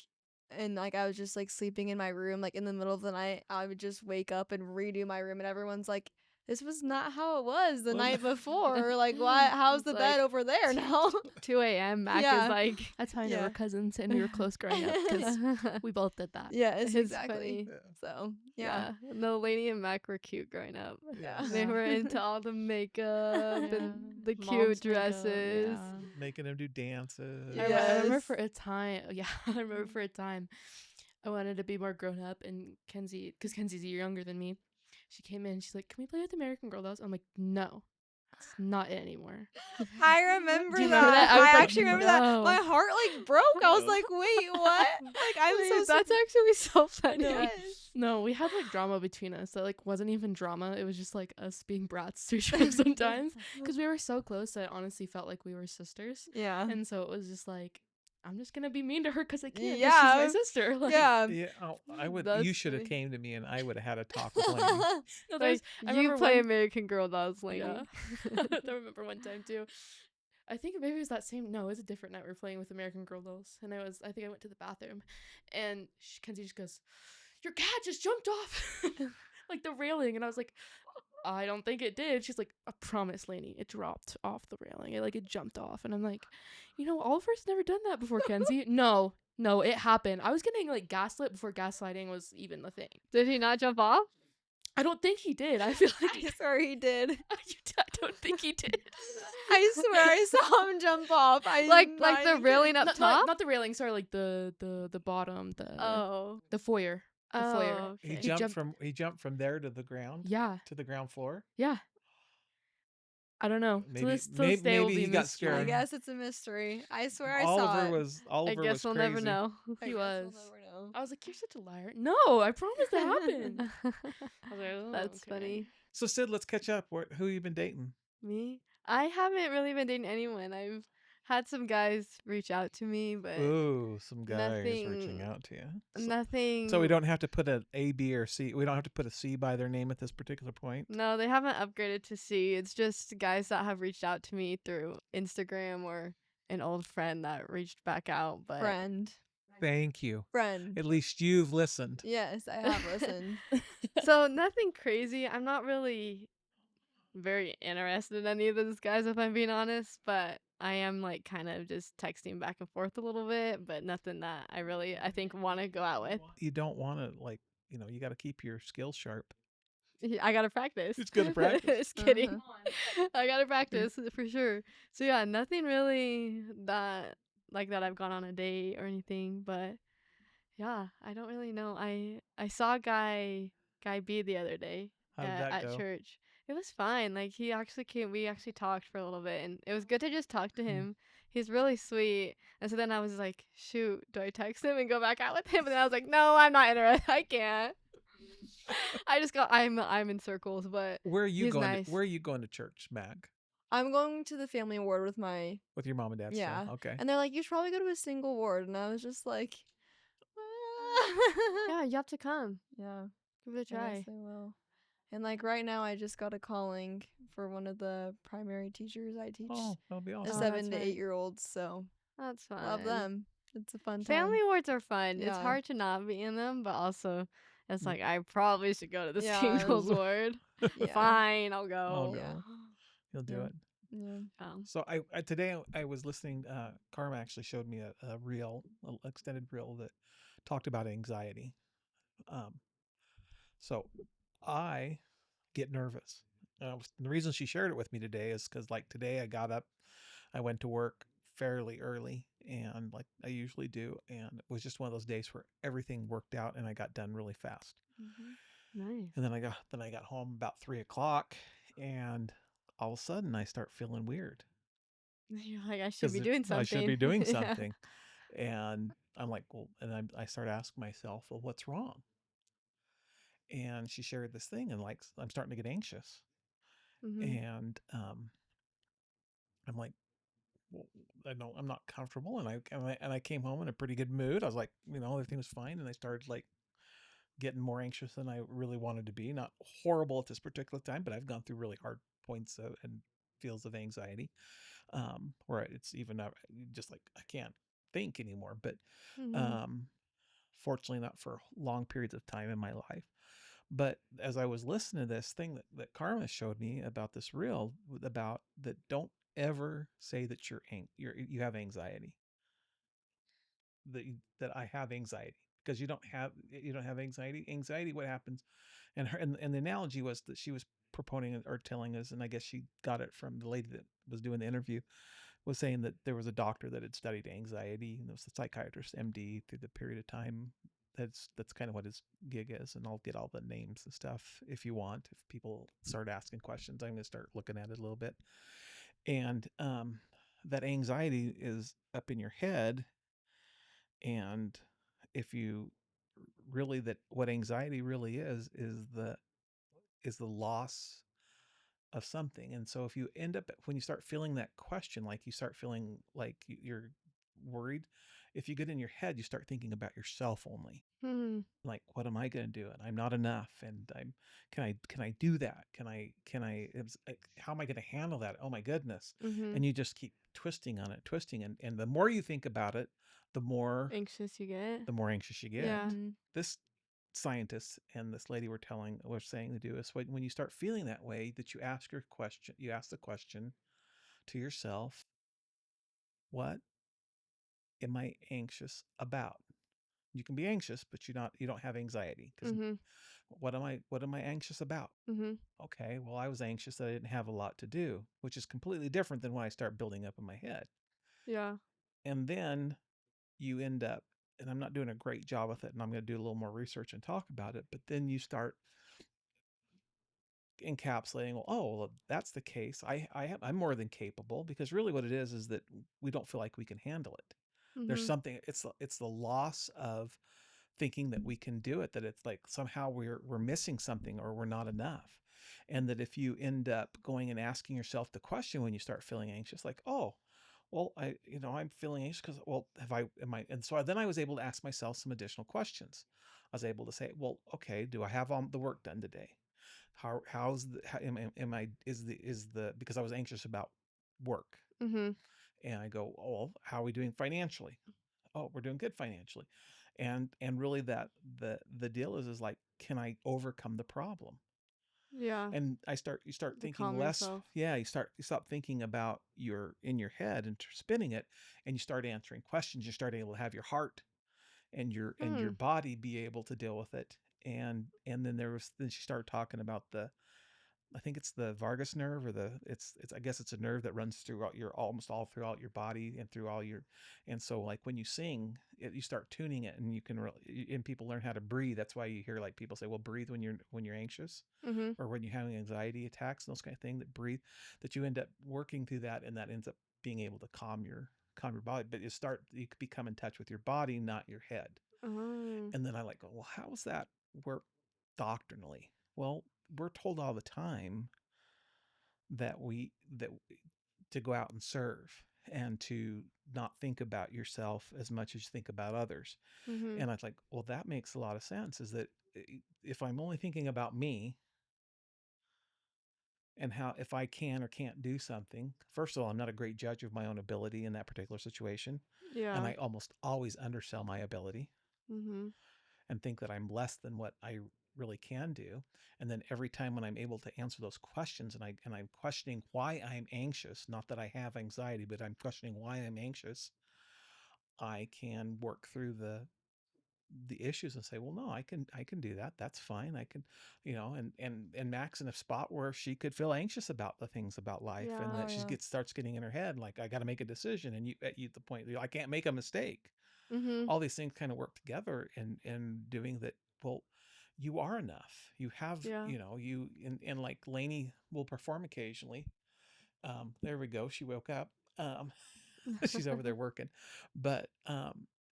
and like I was just like sleeping in my room, like in the middle of the night, I would just wake up and redo my room and everyone's like, this was not how it was the Well, night before. Like why how's It's the bed like over there now? 2 a.m. Mac is Yeah. like, That's how I know Yeah. we're cousins and we were close growing up because we both did that. Yes, it's exactly. funny. yeah, So yeah. Yeah. No, Laney and Mac were cute growing up. yeah. Yeah. They were into all the makeup Yeah. and the cute Mom's makeup, dresses. yeah. Making them do dances. I remember Yes. for a time, yeah, I remember for a time, I wanted to be more grown up, and Kenzie, because Kenzie's a year younger than me, she came in, she's like, "Can we play with American Girl dolls?" I'm like, "No, it's not it anymore." I remember Do you remember that. that? I was I like, actually remember that. "No." My heart like broke. I was like, "Wait, what?" Like I'm Wait, so that's actually so funny. Yes. No, we had like drama between us that like wasn't even drama. It was just like us being brats to each other sometimes because we were so close that it honestly felt like we were sisters. Yeah. And so it was just like, I'm just gonna be mean to her because I can. 'Cause Yeah. she's my sister. Like, Yeah. Yeah, That's you should have funny. came to me and I would have had a talk with Laney. no, Like, there's. I you remember play one. American Girl dolls, Laney. Yeah. I remember one time too. I think maybe it was that same. No, it was a different night. We were playing with American Girl dolls, and I think I went to the bathroom, and Kenzie just goes, "Your cat just jumped off like the railing," and I was like, "I don't think it did." She's like, "I promise, Lainey, it dropped off the railing. It jumped off," and I'm like, Oliver's never done that before, Kenzie. No, it happened. I was getting like gaslit before gaslighting was even the thing. Did he not jump off? I don't think he did. I feel like I swear he did. I don't think he did. I swear I saw him jump off. Like the railing up not, top? not the railing. Sorry, like the bottom, Oh. the foyer. The foyer. Oh, He okay. jumped from there to the ground, Yeah, to the ground floor. yeah. I don't know. Maybe To this day will maybe be he got mystery. I scared. guess it's a mystery. I swear I saw Oliver it. was I Oliver guess was we'll crazy. never know. I He guess was. we'll never know. I was like, "You're such a liar." No, I promise that happened. I was like, "Oh, That's okay." funny. So Sid, let's catch up. Who you been dating? Me? I haven't really been dating anyone. I've had some guys reach out to me, but Ooh, some guys reaching nothing. out to you. Nothing. So we don't have to put an A, B, or C. We don't have to put a C by their name at this particular point. No, they haven't upgraded to C. It's just guys that have reached out to me through Instagram or an old friend that reached back out, but Friend. Thank you. Friend. At least you've listened. Yes, I have listened. so nothing crazy. I'm not really very interested in any of those guys, if I'm being honest, but I am like kind of just texting back and forth a little bit, but nothing that I think want to go out with. You don't want to you got to keep your skills sharp. I gotta practice. It's good to practice. Just kidding. Uh-huh. I gotta practice for sure. So yeah, nothing really that like that I've gone on a date or anything, but yeah, I don't really know. I saw guy B the other day How did that at go? church. It was fine. Like he actually came. We actually talked for a little bit, and it was good to just talk to him. He's really sweet. And so then I was like, shoot, do I text him and go back out with him? And then I was like, no, I'm not interested. I can't. I'm in circles, but Where are you he's going? nice. Where are you going to church, Mac? I'm going to the family ward with my With your mom and dad? yeah. Still? Okay. And they're like, you should probably go to a single ward, and I was just like, Yeah, you have to come. yeah, Give it a I try. guess I will. And like right now, I just got a calling for one of the primary teachers I teach. Oh, that'll be The awesome. Oh, 7 that's to right. 8-year-olds, so That's fun. love them. It's a fun Family time. wards are fun. It's Yeah. hard to not be in them, but also it's like I probably should go to the Yeah, singles ward. Yeah. Fine, I'll I'll go. go. Yeah. You'll do Yeah. it. Yeah. So I today I was listening. Karma actually showed me a reel, an extended reel that talked about anxiety. Um, so I get nervous. The reason she shared it with me today is because like today I got up, I went to work fairly early, and like I usually do, and it was just one of those days where everything worked out and I got done really fast. Nice. And then I got home about 3 o'clock, and all of a sudden I start feeling weird. You're like, I should be 'Cause doing something. I should be doing Yeah. something. And I'm like, well, and I start asking myself, well, what's wrong? And she shared this thing, and like I'm starting to get anxious. And I'm like, well, I know I'm not comfortable, and I came home in a pretty good mood. I was like, everything was fine, and I started like getting more anxious than I really wanted to be. Not horrible at this particular time, but I've gone through really hard points and feels of anxiety, where it's even just like I can't think anymore. But fortunately, not for long periods of time in my life. But as I was listening to this thing that Karma showed me about this reel, about that, don't ever say that you have anxiety. That I have anxiety, because you don't have anxiety. Anxiety, what happens? And the analogy was that she was proponing or telling us, and I guess she got it from the lady that was doing the interview, was saying that there was a doctor that had studied anxiety, and it was a psychiatrist, MD, through the period of time. That's kind of what his gig is, and I'll get all the names and stuff if you want. If people start asking questions, I'm going to start looking at it a little bit. And that anxiety is up in your head, and if you really that what anxiety really is the loss of something. And so if you end up, when you start feeling that question, like you start feeling like you're worried, if you get in your head, you start thinking about yourself only. Like, what am I going to do? And I'm not enough. And can I do that? How am I going to handle that? Oh my goodness. And you just keep twisting on it, twisting. And the more you think about it, the more anxious you get. get. Yeah. This scientist and this lady were saying to do is when you start feeling that way, that you ask the question to yourself, what am I anxious about? You can be anxious, but you don't have anxiety, because what am I anxious about? Okay, well, I was anxious that I didn't have a lot to do, which is completely different than when I start building up in my head. Yeah. And then you end up, and I'm not doing a great job with it, and I'm going to do a little more research and talk about it, but then you start encapsulating, well, that's the case. I'm more than capable, because really what it is that we don't feel like we can handle it. There's something, it's the loss of thinking that we can do it, that it's like somehow we're missing something, or we're not enough. And that if you end up going and asking yourself the question when you start feeling anxious, like, oh, well, I'm feeling anxious because, well, and so then I was able to ask myself some additional questions. I was able to say, well, okay, do I have all the work done today? How's the, how, am I, is the, because I was anxious about work. And I go, oh, well, how are we doing financially? Oh, we're doing good financially. And really that the deal is like, can I overcome the problem? Yeah. And you start To thinking calm less. yourself. Yeah, you stop thinking about your in your head and spinning it, and you start answering questions. You start able to have your heart and your Hmm. body be able to deal with it. And then she started talking about the, I think it's the vagus nerve, or it's I guess it's a nerve that runs throughout your, almost all throughout your body and through all your, and so like when you sing you start tuning it, and you can really, and people learn how to breathe. That's why you hear like people say, well, breathe when you're anxious, Mhm. or when you're having anxiety attacks and those kind of things, that breathe, that you end up working through that, and that ends up being able to calm your body. But you become in touch with your body, not your head. Oh. And then I like go, well, how does that work doctrinally? Well, we're told all the time that to go out and serve, and to not think about yourself as much as you think about others. Mhm. And I was like, well, that makes a lot of sense. Is that if I'm only thinking about me, and how, if I can or can't do something, first of all, I'm not a great judge of my own ability in that particular situation, and Yeah. I almost always undersell my ability Mhm. and think that I'm less than what I really can do. And then every time when I'm able to answer those questions, and I'm questioning why I'm anxious, not that I have anxiety, but I'm questioning why I'm anxious, I can work through the issues and say, well, no, I can do that. That's fine. I can, and Mac's in a spot where she could feel anxious about the things about life, and Yeah. Oh that yeah. starts getting in her head, like, I got to make a decision. And you at the point, I can't make a mistake. Mhm. All these things kind of work together in doing that. Well, you are enough. You have, Yeah. and like Lainey will perform occasionally. There we go. She woke up. Um, she's over there working, but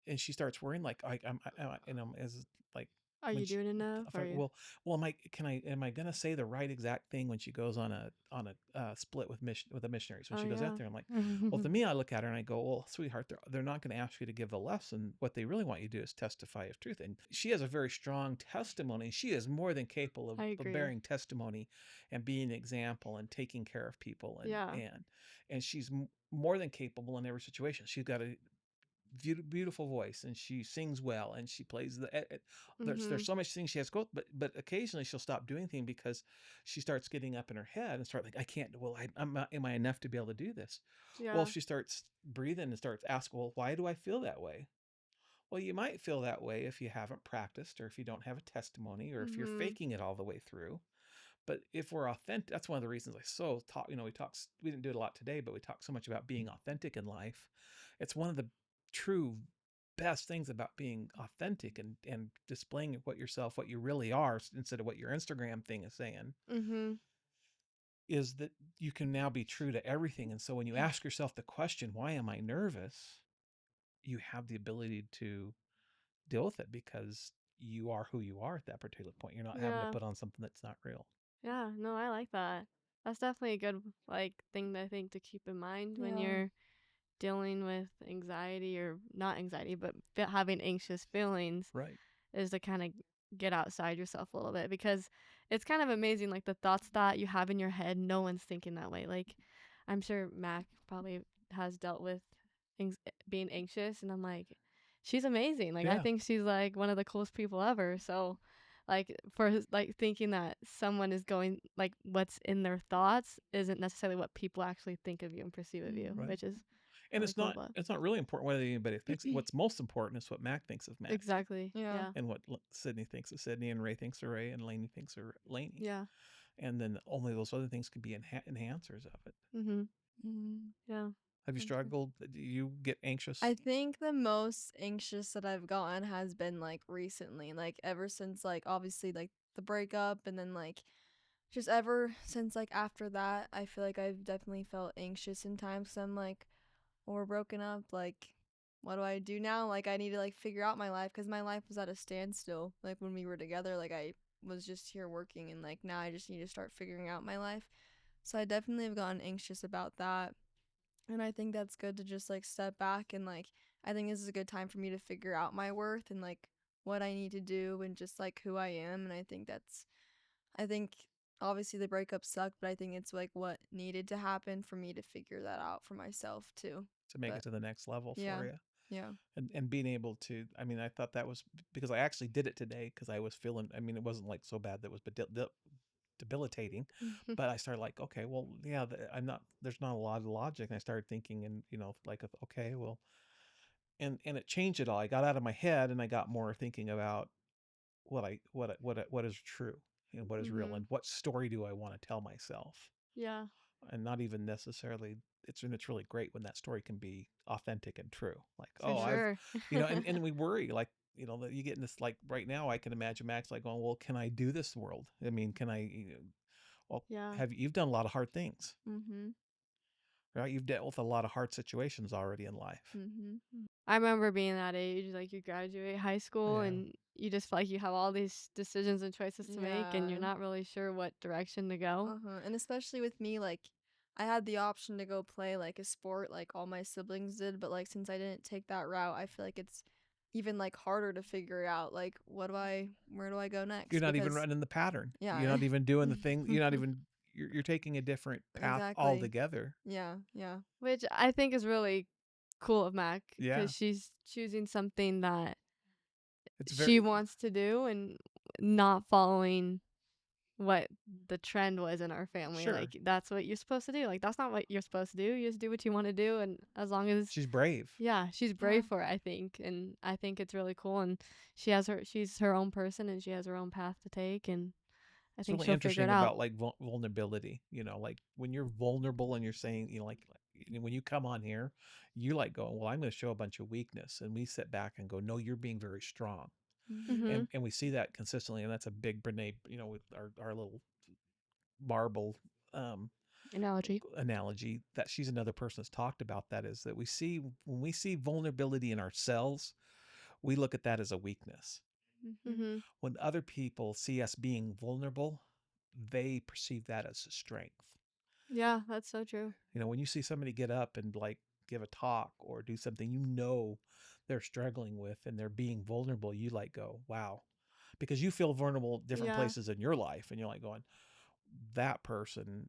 and she starts worrying, like, as like, Are when you she, doing enough? if I, Are you? well, am I gonna say the right exact thing when she goes on a split with the missionaries, when Oh she goes out yeah. there? I'm like, well, to me, I look at her and I go, well, sweetheart, they're not going to ask you to give a lesson. What they really want you to do is testify of truth. And she has a very strong testimony. She is more than capable I of agree. bearing testimony and being an example and taking care of people, Yeah. and she's more than capable in every situation. She's got a beautiful voice, and she sings well, and she plays there's Mhm. so much things she has to go, but occasionally she'll stop doing things because she starts getting up in her head and start like, I can't, well, I'm not, am I enough to be able to do this? Well, Yeah. if she starts breathing and starts asking, well, why do I feel that way? Well, you might feel that way if you haven't practiced, or if you don't have a testimony, or if you're Mhm. faking it all the way through. But if we're authentic, that's one of the reasons I so talk, we didn't do it a lot today, but we talk so much about being authentic in life. It's one of the true best things about being authentic, and displaying what you really are, instead of what your Instagram thing is saying, Mhm. is that you can now be true to everything. And so when you ask yourself the question, why am I nervous? You have the ability to deal with it, because you are who you are at that particular point. You're not having to Yeah. put on something that's not real. Yeah. No, I like that. That's definitely a good like thing I think to keep in mind when Yeah. you're dealing with anxiety, or not anxiety, but having anxious feelings, Right. is to kind of get outside yourself a little bit, because it's kind of amazing, like the thoughts that you have in your head, no one's thinking that way. Like, I'm sure Mac probably has dealt with being anxious, and I'm like, she's amazing. Like, I Yeah. think she's like one of the coolest people ever. So like, like thinking that someone is going, like, what's in their thoughts isn't necessarily what people actually think of you and perceive of you, Mhm. Right. which is And really cool. But it's not really important what anybody thinks. What's most important is what Mac thinks of Mac, exactly. Yeah. Yeah. and what Sydney thinks of Sydney, and Ray thinks of Ray, and Lainey thinks of Lainey. Yeah. And then only those other things can be enhancers of it. Mhm. Mhm. Yeah. Have you That's good. struggled? Do you get anxious? I think the most anxious that I've gotten has been like recently, like ever since like obviously like the breakup, and then like just ever since like after that, I feel like I've definitely felt anxious in times, 'cause I'm like, well, we're broken up, like what do I do now? Like I need to like figure out my life, cuz my life was at a standstill like when we were together, like I was just here working, and like now I just need to start figuring out my life. So I definitely have gotten anxious about that. And I think that's good to just like step back, and like I think this is a good time for me to figure out my worth, and like what I need to do, and just like who I am. And I think obviously the breakup sucked, but I think it's like what needed to happen for me to figure that out for myself too. to make it But to the next level yeah, for you. yeah. And being able to, I mean, I thought that was because I actually did it today because I was feeling, I mean, it wasn't like so bad that it was debilitating, but I started like, okay, well, yeah, there's not a lot of logic. And I started thinking, and like, okay, well, and it changed it all. I got out of my head and I got more thinking about what is true and what is real and what story do I want to tell myself, Yeah. and not even necessarily. It's really great when that story can be authentic and true. Like, For oh, I've, sure. and we worry like, that you get in this, like right now I can imagine Max like going, well, can I do this world? I mean, can I, well, Yeah. you've done a lot of hard things, Mhm. right? You've dealt with a lot of hard situations already in life. Mhm. I remember being that age, like you graduate high school Yeah. and you just feel like you have all these decisions and choices to make and Yeah. you're not really sure what direction to go. And especially with me, like I had the option to go play like a sport like all my siblings did, but like since I didn't take that route, I feel like it's even like harder to figure out like where do I go You're next? not even Because running the pattern. You're yeah. not even doing the thing. You're not even, you're taking a different path Exactly. altogether. Yeah, yeah. Which I think is really cool of Mac Yeah. because she's choosing something that It's she very, wants to do and not following what the trend was in our family. sure. Like that's what you're supposed to do. Like that's not what you're supposed to do. You just do what you want to do, and as long as She's brave. yeah, she's brave for it, I think, and I think it's really cool. And she's her own person, and she has her own path to take, and I It's think really she'll figure it interesting out. about like vulnerability, like when you're vulnerable and you're saying, when you come on here, you like going, well, I'm going to show a bunch of weakness. And we sit back and go, no, you're being very strong. Mhm. Mhm. And we see that consistently. And that's a big Brene, with our little marble, um, Analogy. analogy, that she's another person that's talked about that, is that when we see vulnerability in ourselves, we look at that as a weakness. Mhm. Mhm. When other people see us being vulnerable, they perceive that as a strength. Yeah, that's so true. When you see somebody get up and like give a talk or do something they're struggling with and they're being vulnerable, you like go, wow. Because you feel vulnerable different Yeah. places in your life and you're like going, that person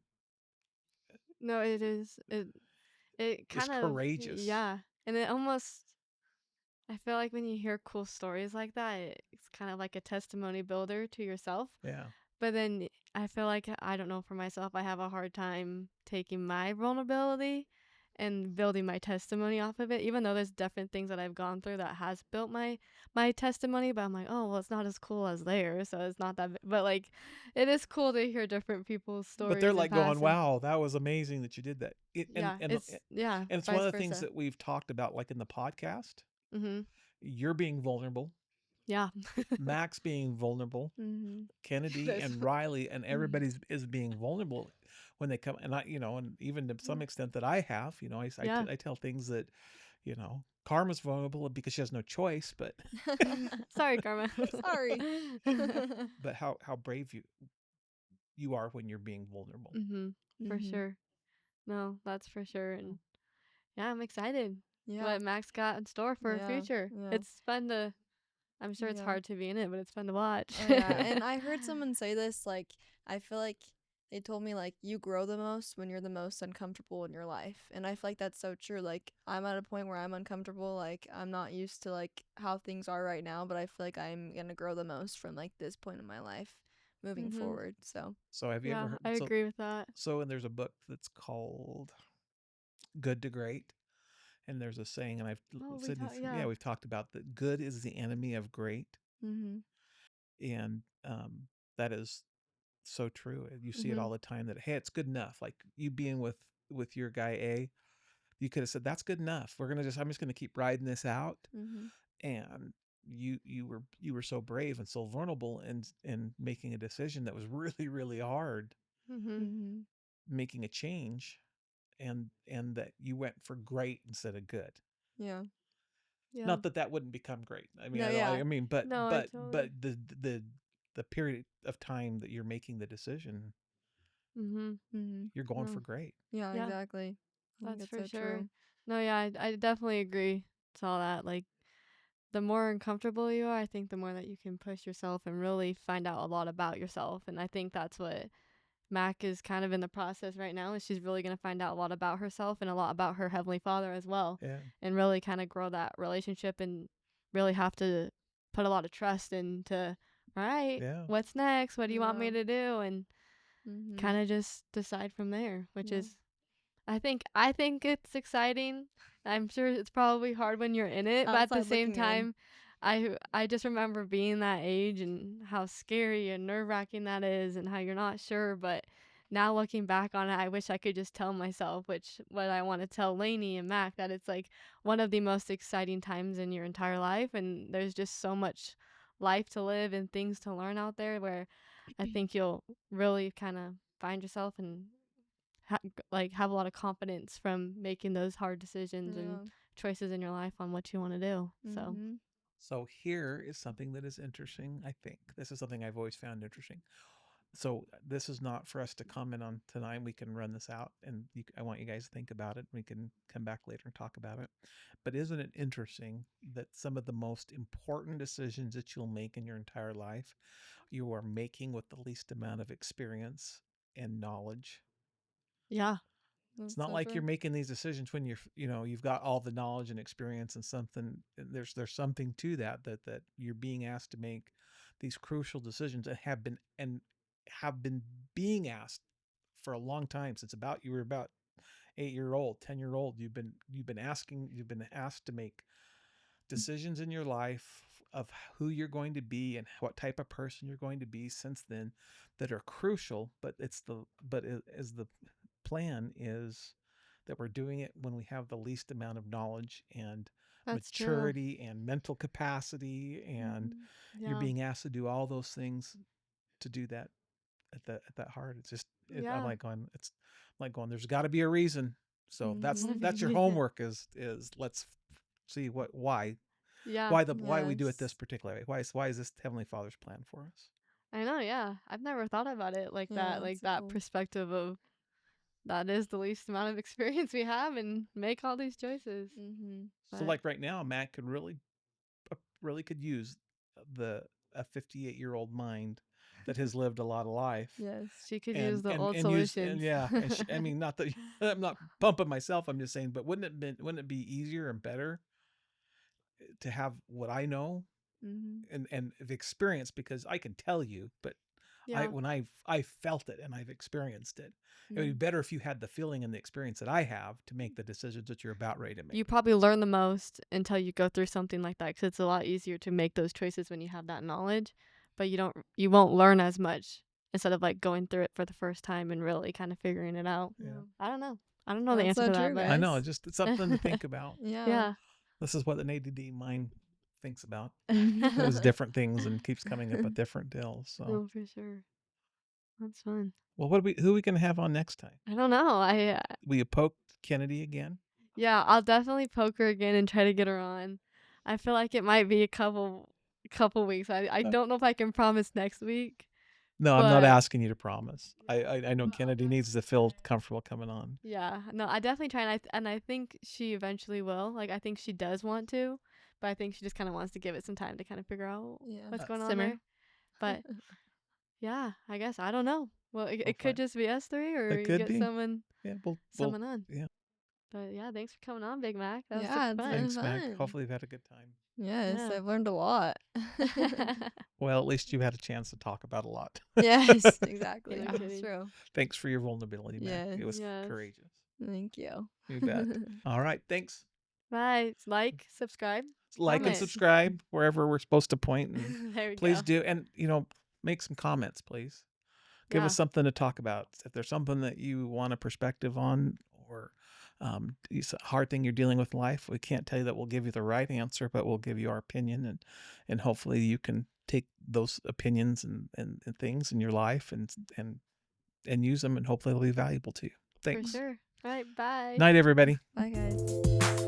No, it is. It is kind of courageous. yeah, and it almost I feel like when you hear cool stories like that, it's kind of like a testimony builder to yourself. Yeah. But then I feel like I don't know for myself, I have a hard time taking my vulnerability and building my testimony off of it. Even though there's different things that I've gone through that has built my testimony, but I'm like, oh well, it's not as cool as theirs, so it's not that. But like, it is cool to hear different people's But they're stories and like going, past. And wow, that was amazing that you did that. yeah, it's yeah, And it's one vice of the things versa. that we've talked about, like in the podcast. Mhm. You're being vulnerable, Yeah. Max being vulnerable, Mhm. Kennedy That's and Riley, and Mhm. everybody's is being vulnerable when they come. And I, and even to some extent that I have, yeah. I tell things that, Karma's vulnerable because she has no choice, but Sorry, Karma. Sorry. but how brave you are when you're being vulnerable. Mhm. For Mhm. sure. No, that's for sure. And yeah, I'm excited Yeah. what Max got in store for her Yeah. future. Yeah. It's fun to I'm sure it's Yeah. hard to be in it, but it's fun to watch. Oh yeah, Yeah. and I heard someone say this like I feel like they told me like you grow the most when you're the most uncomfortable in your life. And I feel like that's so true. Like I'm at a point where I'm uncomfortable, like I'm not used to like how things are right now, but I feel like I'm going to grow the most from like this point in my life moving Mhm. forward. So, So have you ever Yeah, heard? I agree with that. And there's a book that's called Good to Great. And there's a saying, and I've Oh, said this, yeah. yeah, we've talked about that good is the enemy of great. mhm. And that is so true. You see it Mhm. all the time that, hey, it's good enough. Like you being with your guy A, you could have said, that's good enough. I'm just gonna keep riding this out. Mhm. And you were so brave and so vulnerable and making a decision that was really, really hard, Mhm. Mhm. making a change, and that you went for great instead of good. Yeah. Yeah. Not that that wouldn't become great. I mean, No, yeah. I mean, but No, I totally. the period of time that you're making the decision, Mhm. Mhm. you're going for No. great. Yeah, Yeah, exactly. I think that's it's for so sure. true. No, yeah, I definitely agree to all that. Like the more uncomfortable you are, I think the more that you can push yourself and really find out a lot about yourself. And I think that's what Mac is kind of in the process right now, and she's really going to find out a lot about herself and a lot about her Heavenly Father as well, Yeah. and really kind of grow that relationship and really have to put a lot of trust into, all right, Yeah. what's next? What do you want me Yeah. to do? And Mhm. kind of just decide from there, which Yeah. is, I think it's exciting. I'm sure it's probably hard when you're in it, but at the Outside same looking in. time, I just remember being that age and how scary and nerve-wracking that is and how you're not sure, but now looking back on it, I wish I could just tell myself, which what I want to tell Lainey and Mac, that it's like one of the most exciting times in your entire life, and there's just so much life to live and things to learn out there where I think you'll really kind of find yourself and have a lot of confidence from making those hard decisions and Yeah. choices in your life on what you want to do. So, Mhm. So here is something that is interesting. I think this is something I've always found interesting. So this is not for us to comment on tonight. We can run this out, and I want you guys to think about it. We can come back later and talk about it. But isn't it interesting that some of the most important decisions that you'll make in your entire life, you are making with the least amount of experience and knowledge? yeah, It's That's not so like true. you're making these decisions when you've got all the knowledge and experience and something. There's something to that you're being asked to make these crucial decisions that have been being asked for a long time, since about you were about 8-year old, 10-year old. You've been asked to make decisions in your life of who you're going to be and what type of person you're going to be since then, that are crucial. As the plan is that we're doing it when we have the least amount of knowledge and that's true. maturity and mental capacity, and Mhm. you're Yeah, being asked to do all those things to do that at that hard. It's just yeah, I'm like going, there's got to be a reason. So that's gotta Mhm. be a that's your reason. homework, is let's see why Yeah, why we do it this Yes. particular way. Why is this Heavenly Father's plan for us? I know. Yeah, I've never thought about it Yeah, like that's so that cool. perspective of that is the least amount of experience we have and make all these choices. Mhm. So But like right now, Matt could really could use the a 58-year-old mind that has lived a lot of life, Yes. she could use and the and old and use and solutions. yeah, and I mean, not that I'm not pumping myself. I'm just saying, but wouldn't it be easier and better to have what I know Mhm. and of experience, because I can tell you, but Yeah, I've felt it and I've experienced it. It would be Mhm. better if you had the feeling and the experience that I have to make the decisions that you're about ready to make. you probably learn the most until you go through something like that, because it's a lot easier to make those choices when you have that knowledge, but you won't learn as much instead of like going through it for the first time and really kind of figuring it out. Yeah. Yeah. I don't know the That's answer so to that, true, but I know, guys. it's something to think about. Yeah. yeah. This is what an ADD mind thinks about. Mhm. Those different things and keeps coming up with different deals. So, No, for sure. That's fun. well, who are we going to have on next time? I don't know. Will you poke Kennedy again? Yeah, I'll definitely poke her again and try to get her on. I feel like it might be a couple weeks. I Uh, don't know if I can promise next week, No, I'm not but asking you to promise. I know Kennedy needs to feel comfortable coming on. yeah, no, I definitely try, and I think she eventually will. Like, I think she does want to, but I think she just kind of wants to give it some time to kind of figure out Yeah. what's going on Simmer. there. But yeah, I guess I don't know. Well, it, We'll it could find. just be us three, or It you could get be. someone Yeah, someone on. yeah. But yeah, thanks for coming on, Big Mac. That was Yeah, super it's fun. been Thanks, Mac. fun. Hopefully you've had a good time. Yes, Yeah. I've learned a lot. Well, at least you had a chance to talk about a lot. Yes, exactly. No That's kidding. true. Thanks for your vulnerability, Mac. Yes. It was Yes. courageous. Thank you. You bet. All right. Thanks. Right. Like, subscribe, Like and comment. subscribe wherever we're supposed to point, and There we please go. do. And make some comments, please. Give Yeah, us something to talk about. If there's something that you want a perspective on, or it's a hard thing you're dealing with in life, we can't tell you that we'll give you the right answer, but we'll give you our opinion, and hopefully you can take those opinions and things in your life and use them, and hopefully they'll be valuable to you. for Thanks. sure. All right. Bye. Night, everybody. Bye, guys.